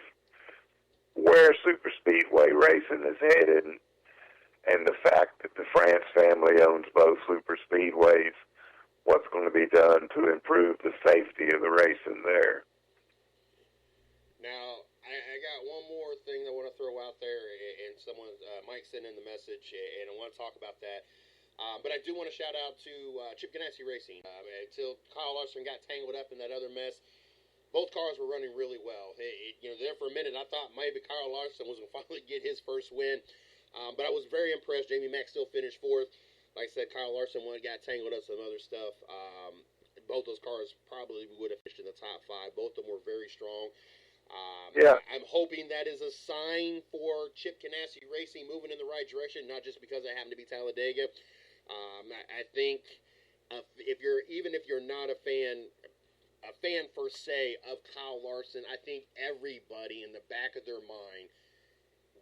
where super speedway racing is headed, and the fact that the France family owns both super speedways. What's going to be done to improve the safety of the racing there? Now, I got one more thing I want to throw out there, and someone, Mike sent in the message, and I want to talk about that. But I do want to shout out to Chip Ganassi Racing. Until Kyle Larson got tangled up in that other mess, both cars were running really well. There for a minute, I thought maybe Kyle Larson was going to finally get his first win, but I was very impressed. Jamie Mack still finished fourth. Like I said, Kyle Larson got tangled up some other stuff. Both those cars probably would have finished in the top five. Both of them were very strong. I'm hoping that is a sign for Chip Ganassi Racing moving in the right direction, not just because I happen to be Talladega. I think if you're not a fan per se of Kyle Larson, I think everybody in the back of their mind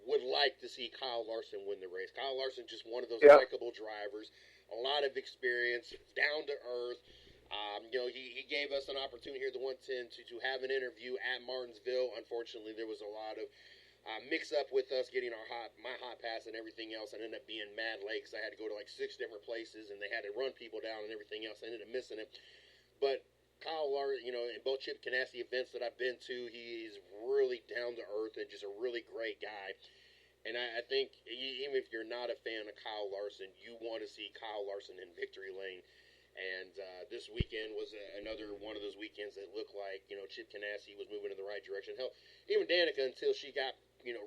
would like to see Kyle Larson win the race. Kyle Larson just one of those likable drivers, a lot of experience, down to earth. He gave us an opportunity here at the 110 to have an interview at Martinsville. Unfortunately, there was a lot of mix up with us getting my hot pass and everything else. I ended up being mad late because I had to go to like 6 different places and they had to run people down and everything else. I ended up missing it. But Kyle Larson, in both Chip Ganassi events that I've been to, he's really down to earth and just a really great guy. And I think even if you're not a fan of Kyle Larson, you want to see Kyle Larson in victory lane. And this weekend was another one of those weekends that looked like, Chip Ganassi was moving in the right direction. Hell, even Danica, until she got,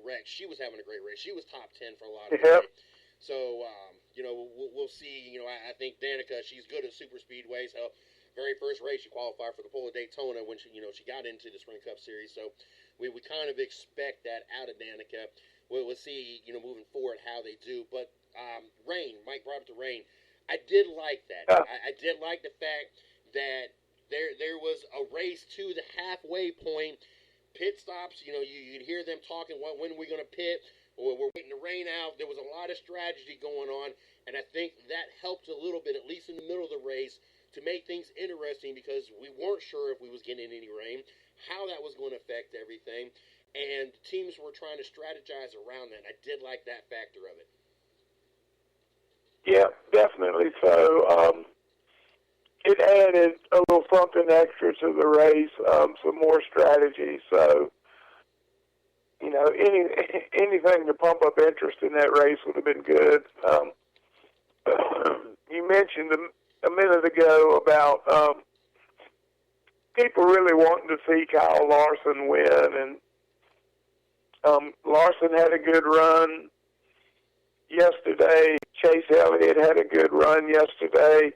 wrecked, she was having a great race. She was top 10 for a lot of the day. So, we'll see. I think Danica, she's good at super speedways. Hell, very first race she qualified for the Pole of Daytona when she got into the Sprint Cup Series. So we kind of expect that out of Danica. We'll see, moving forward how they do. But rain, Mike brought up the rain. I did like that. I did like the fact that there was a race to the halfway point. Pit stops, you'd hear them talking, when are we going to pit? Or we're waiting to rain out. There was a lot of strategy going on, and I think that helped a little bit, at least in the middle of the race, to make things interesting because we weren't sure if we was getting any rain, how that was going to affect everything, and teams were trying to strategize around that. I did like that factor of it. Yeah, definitely. So it added a little something extra to the race, some more strategy. So, anything to pump up interest in that race would have been good. You mentioned a minute ago about people really wanting to see Kyle Larson win, and Larson had a good run yesterday. Chase Elliott had a good run yesterday.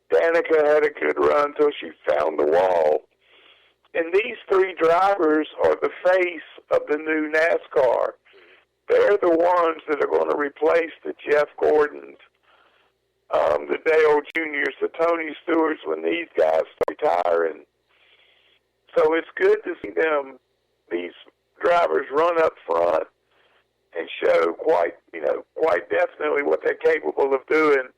Danica had a good run until she found the wall. And these three drivers are the face of the new NASCAR. They're the ones that are going to replace the Jeff Gordons, the Dale Juniors, the Tony Stewarts when these guys retire. And so it's good to see these drivers run up front and show quite definitely what they're capable of doing.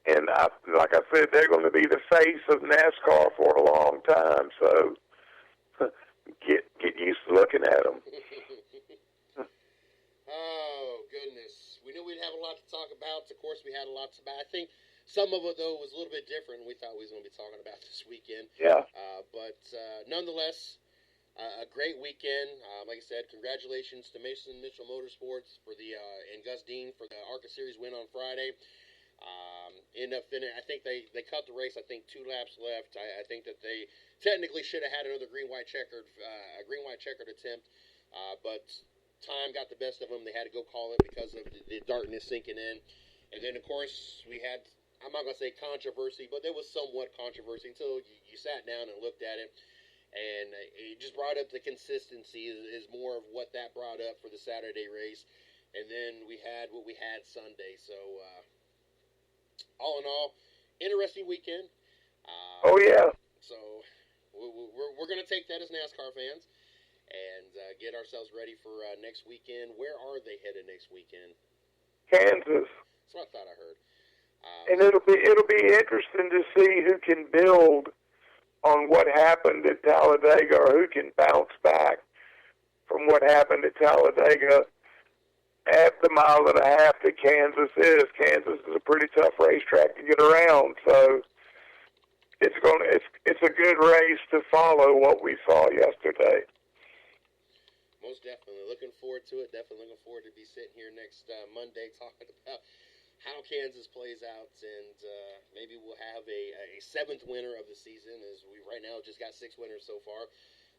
And like I said, they're going to be the face of NASCAR for a long time. So get used to looking at them. Oh, goodness. We knew we'd have a lot to talk about. Of course, we had a lot to about. I think some of it, though, was a little bit different than we thought we was going to be talking about this weekend. Yeah. But nonetheless, a great weekend. Like I said, congratulations to Mason Mitchell Motorsports for and Gus Dean for the ARCA Series win on Friday. End up finishing. I think they cut the race. I think 2 laps left. I think that they technically should have had another green white checkered attempt, but time got the best of them. They had to go call it because of the darkness sinking in. And then of course we had, I'm not gonna say controversy, but there was somewhat controversy until you sat down and looked at it, and it just brought up the consistency is more of what that brought up for the Saturday race. And then we had what we had Sunday. So all in all, interesting weekend. Oh, yeah. So we're going to take that as NASCAR fans and get ourselves ready for next weekend. Where are they headed next weekend? Kansas. That's what I thought I heard. And it'll be interesting to see who can build on what happened at Talladega, or who can bounce back from what happened at Talladega. At the mile and a half that Kansas is a pretty tough racetrack to get around. So it's a good race to follow what we saw yesterday. Most definitely. Looking forward to it. Definitely looking forward to be sitting here next Monday talking about how Kansas plays out, and maybe we'll have a 7th winner of the season, as we right now just got 6 winners so far.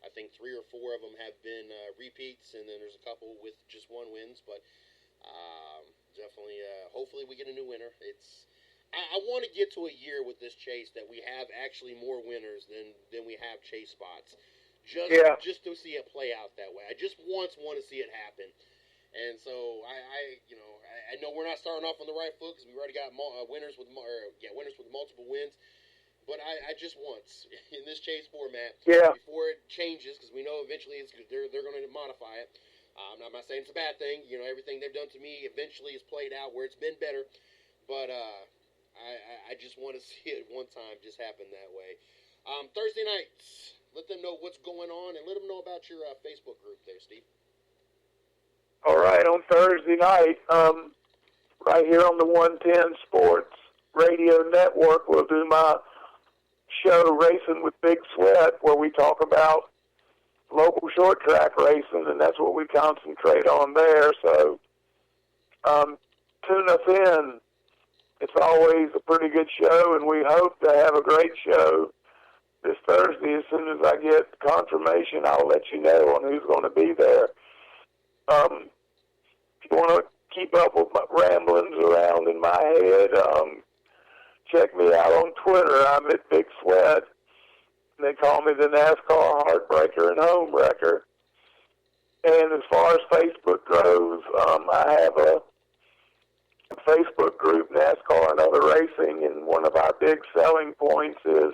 I think 3 or 4 of them have been repeats, and then there's a couple with just 1 wins. But definitely, hopefully we get a new winner. I want to get to a year with this chase that we have actually more winners than we have chase spots. Just to see it play out that way. I just want to see it happen. And so I know we're not starting off on the right foot because we already got winners with multiple wins. But I just want, in this chase format, before it changes, because we know eventually they're going to modify it. I'm not saying it's a bad thing. Everything they've done to me eventually is played out where it's been better. But I just want to see it one time just happen that way. Thursday nights, let them know what's going on, and let them know about your Facebook group there, Steve. All right, on Thursday night, right here on the 110 Sports Radio Network, we'll do my show Racing with Big Sweat, where we talk about local short track racing, and that's what we concentrate on there. So tune us in. It's always a pretty good show, and we hope to have a great show this Thursday. As soon as I get confirmation, I'll let you know on who's going to be there. If you want to keep up with my ramblings around in my head, check me out on Twitter. I'm at Big Sweat. They call me the NASCAR Heartbreaker and Homewrecker. And as far as Facebook goes, I have a Facebook group, NASCAR and Other Racing, and one of our big selling points is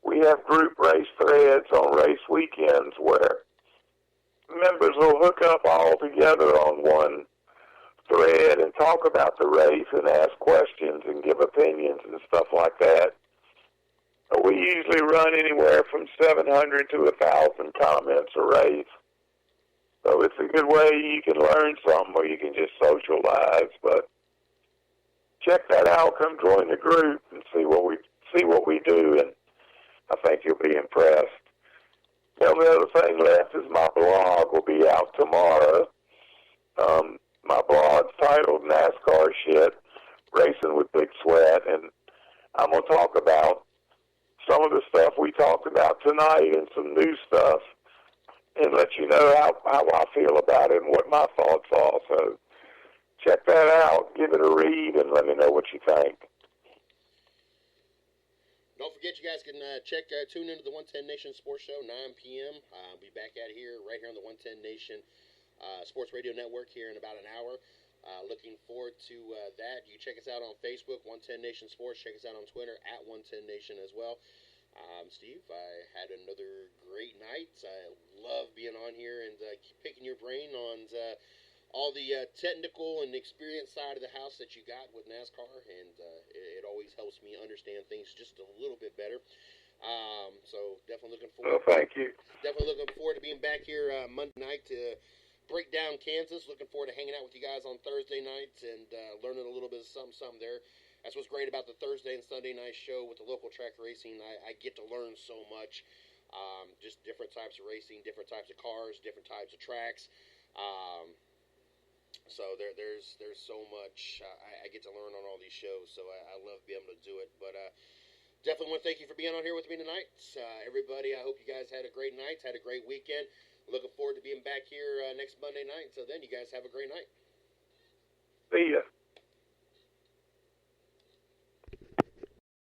we have group race threads on race weekends where members will hook up all together on one thread and talk about the race and ask questions and give opinions and stuff like that. We usually run anywhere from 700 to 1,000 comments a race. So it's a good way you can learn something or you can just socialize. But check that out. Come join the group and see what we do, and I think you'll be impressed. The only other thing left is my blog will be out tomorrow. My blog's titled NASCAR Shit, Racing with Big Sweat, and I'm going to talk about some of the stuff we talked about tonight and some new stuff and let you know how I feel about it and what my thoughts are. So check that out, give it a read, and let me know what you think. Don't forget, you guys can tune into the 110 Nation Sports Show, 9 p.m. We'll be back right here on the 110 Nation Sports Radio Network here in about an hour. Looking forward to that. You can check us out on Facebook, 110 Nation Sports. Check us out on Twitter, at 110 Nation as well. Steve, I had another great night. I love being on here and picking your brain on all the technical and experience side of the house that you got with NASCAR, and it always helps me understand things just a little bit better. So definitely looking forward. Well, thank you. Definitely looking forward to being back here Monday night to Breakdown, Kansas. Looking forward to hanging out with you guys on Thursday nights and learning a little bit of something there. That's what's great about the Thursday and Sunday night show with the local track racing. I get to learn so much. Just different types of racing, different types of cars, different types of tracks. So there's so much I get to learn on all these shows. So I love being able to do it. But definitely want to thank you for being on here with me tonight. Everybody, I hope you guys had a great night, had a great weekend. Looking forward to being back here next Monday night. Until then, you guys have a great night. See ya.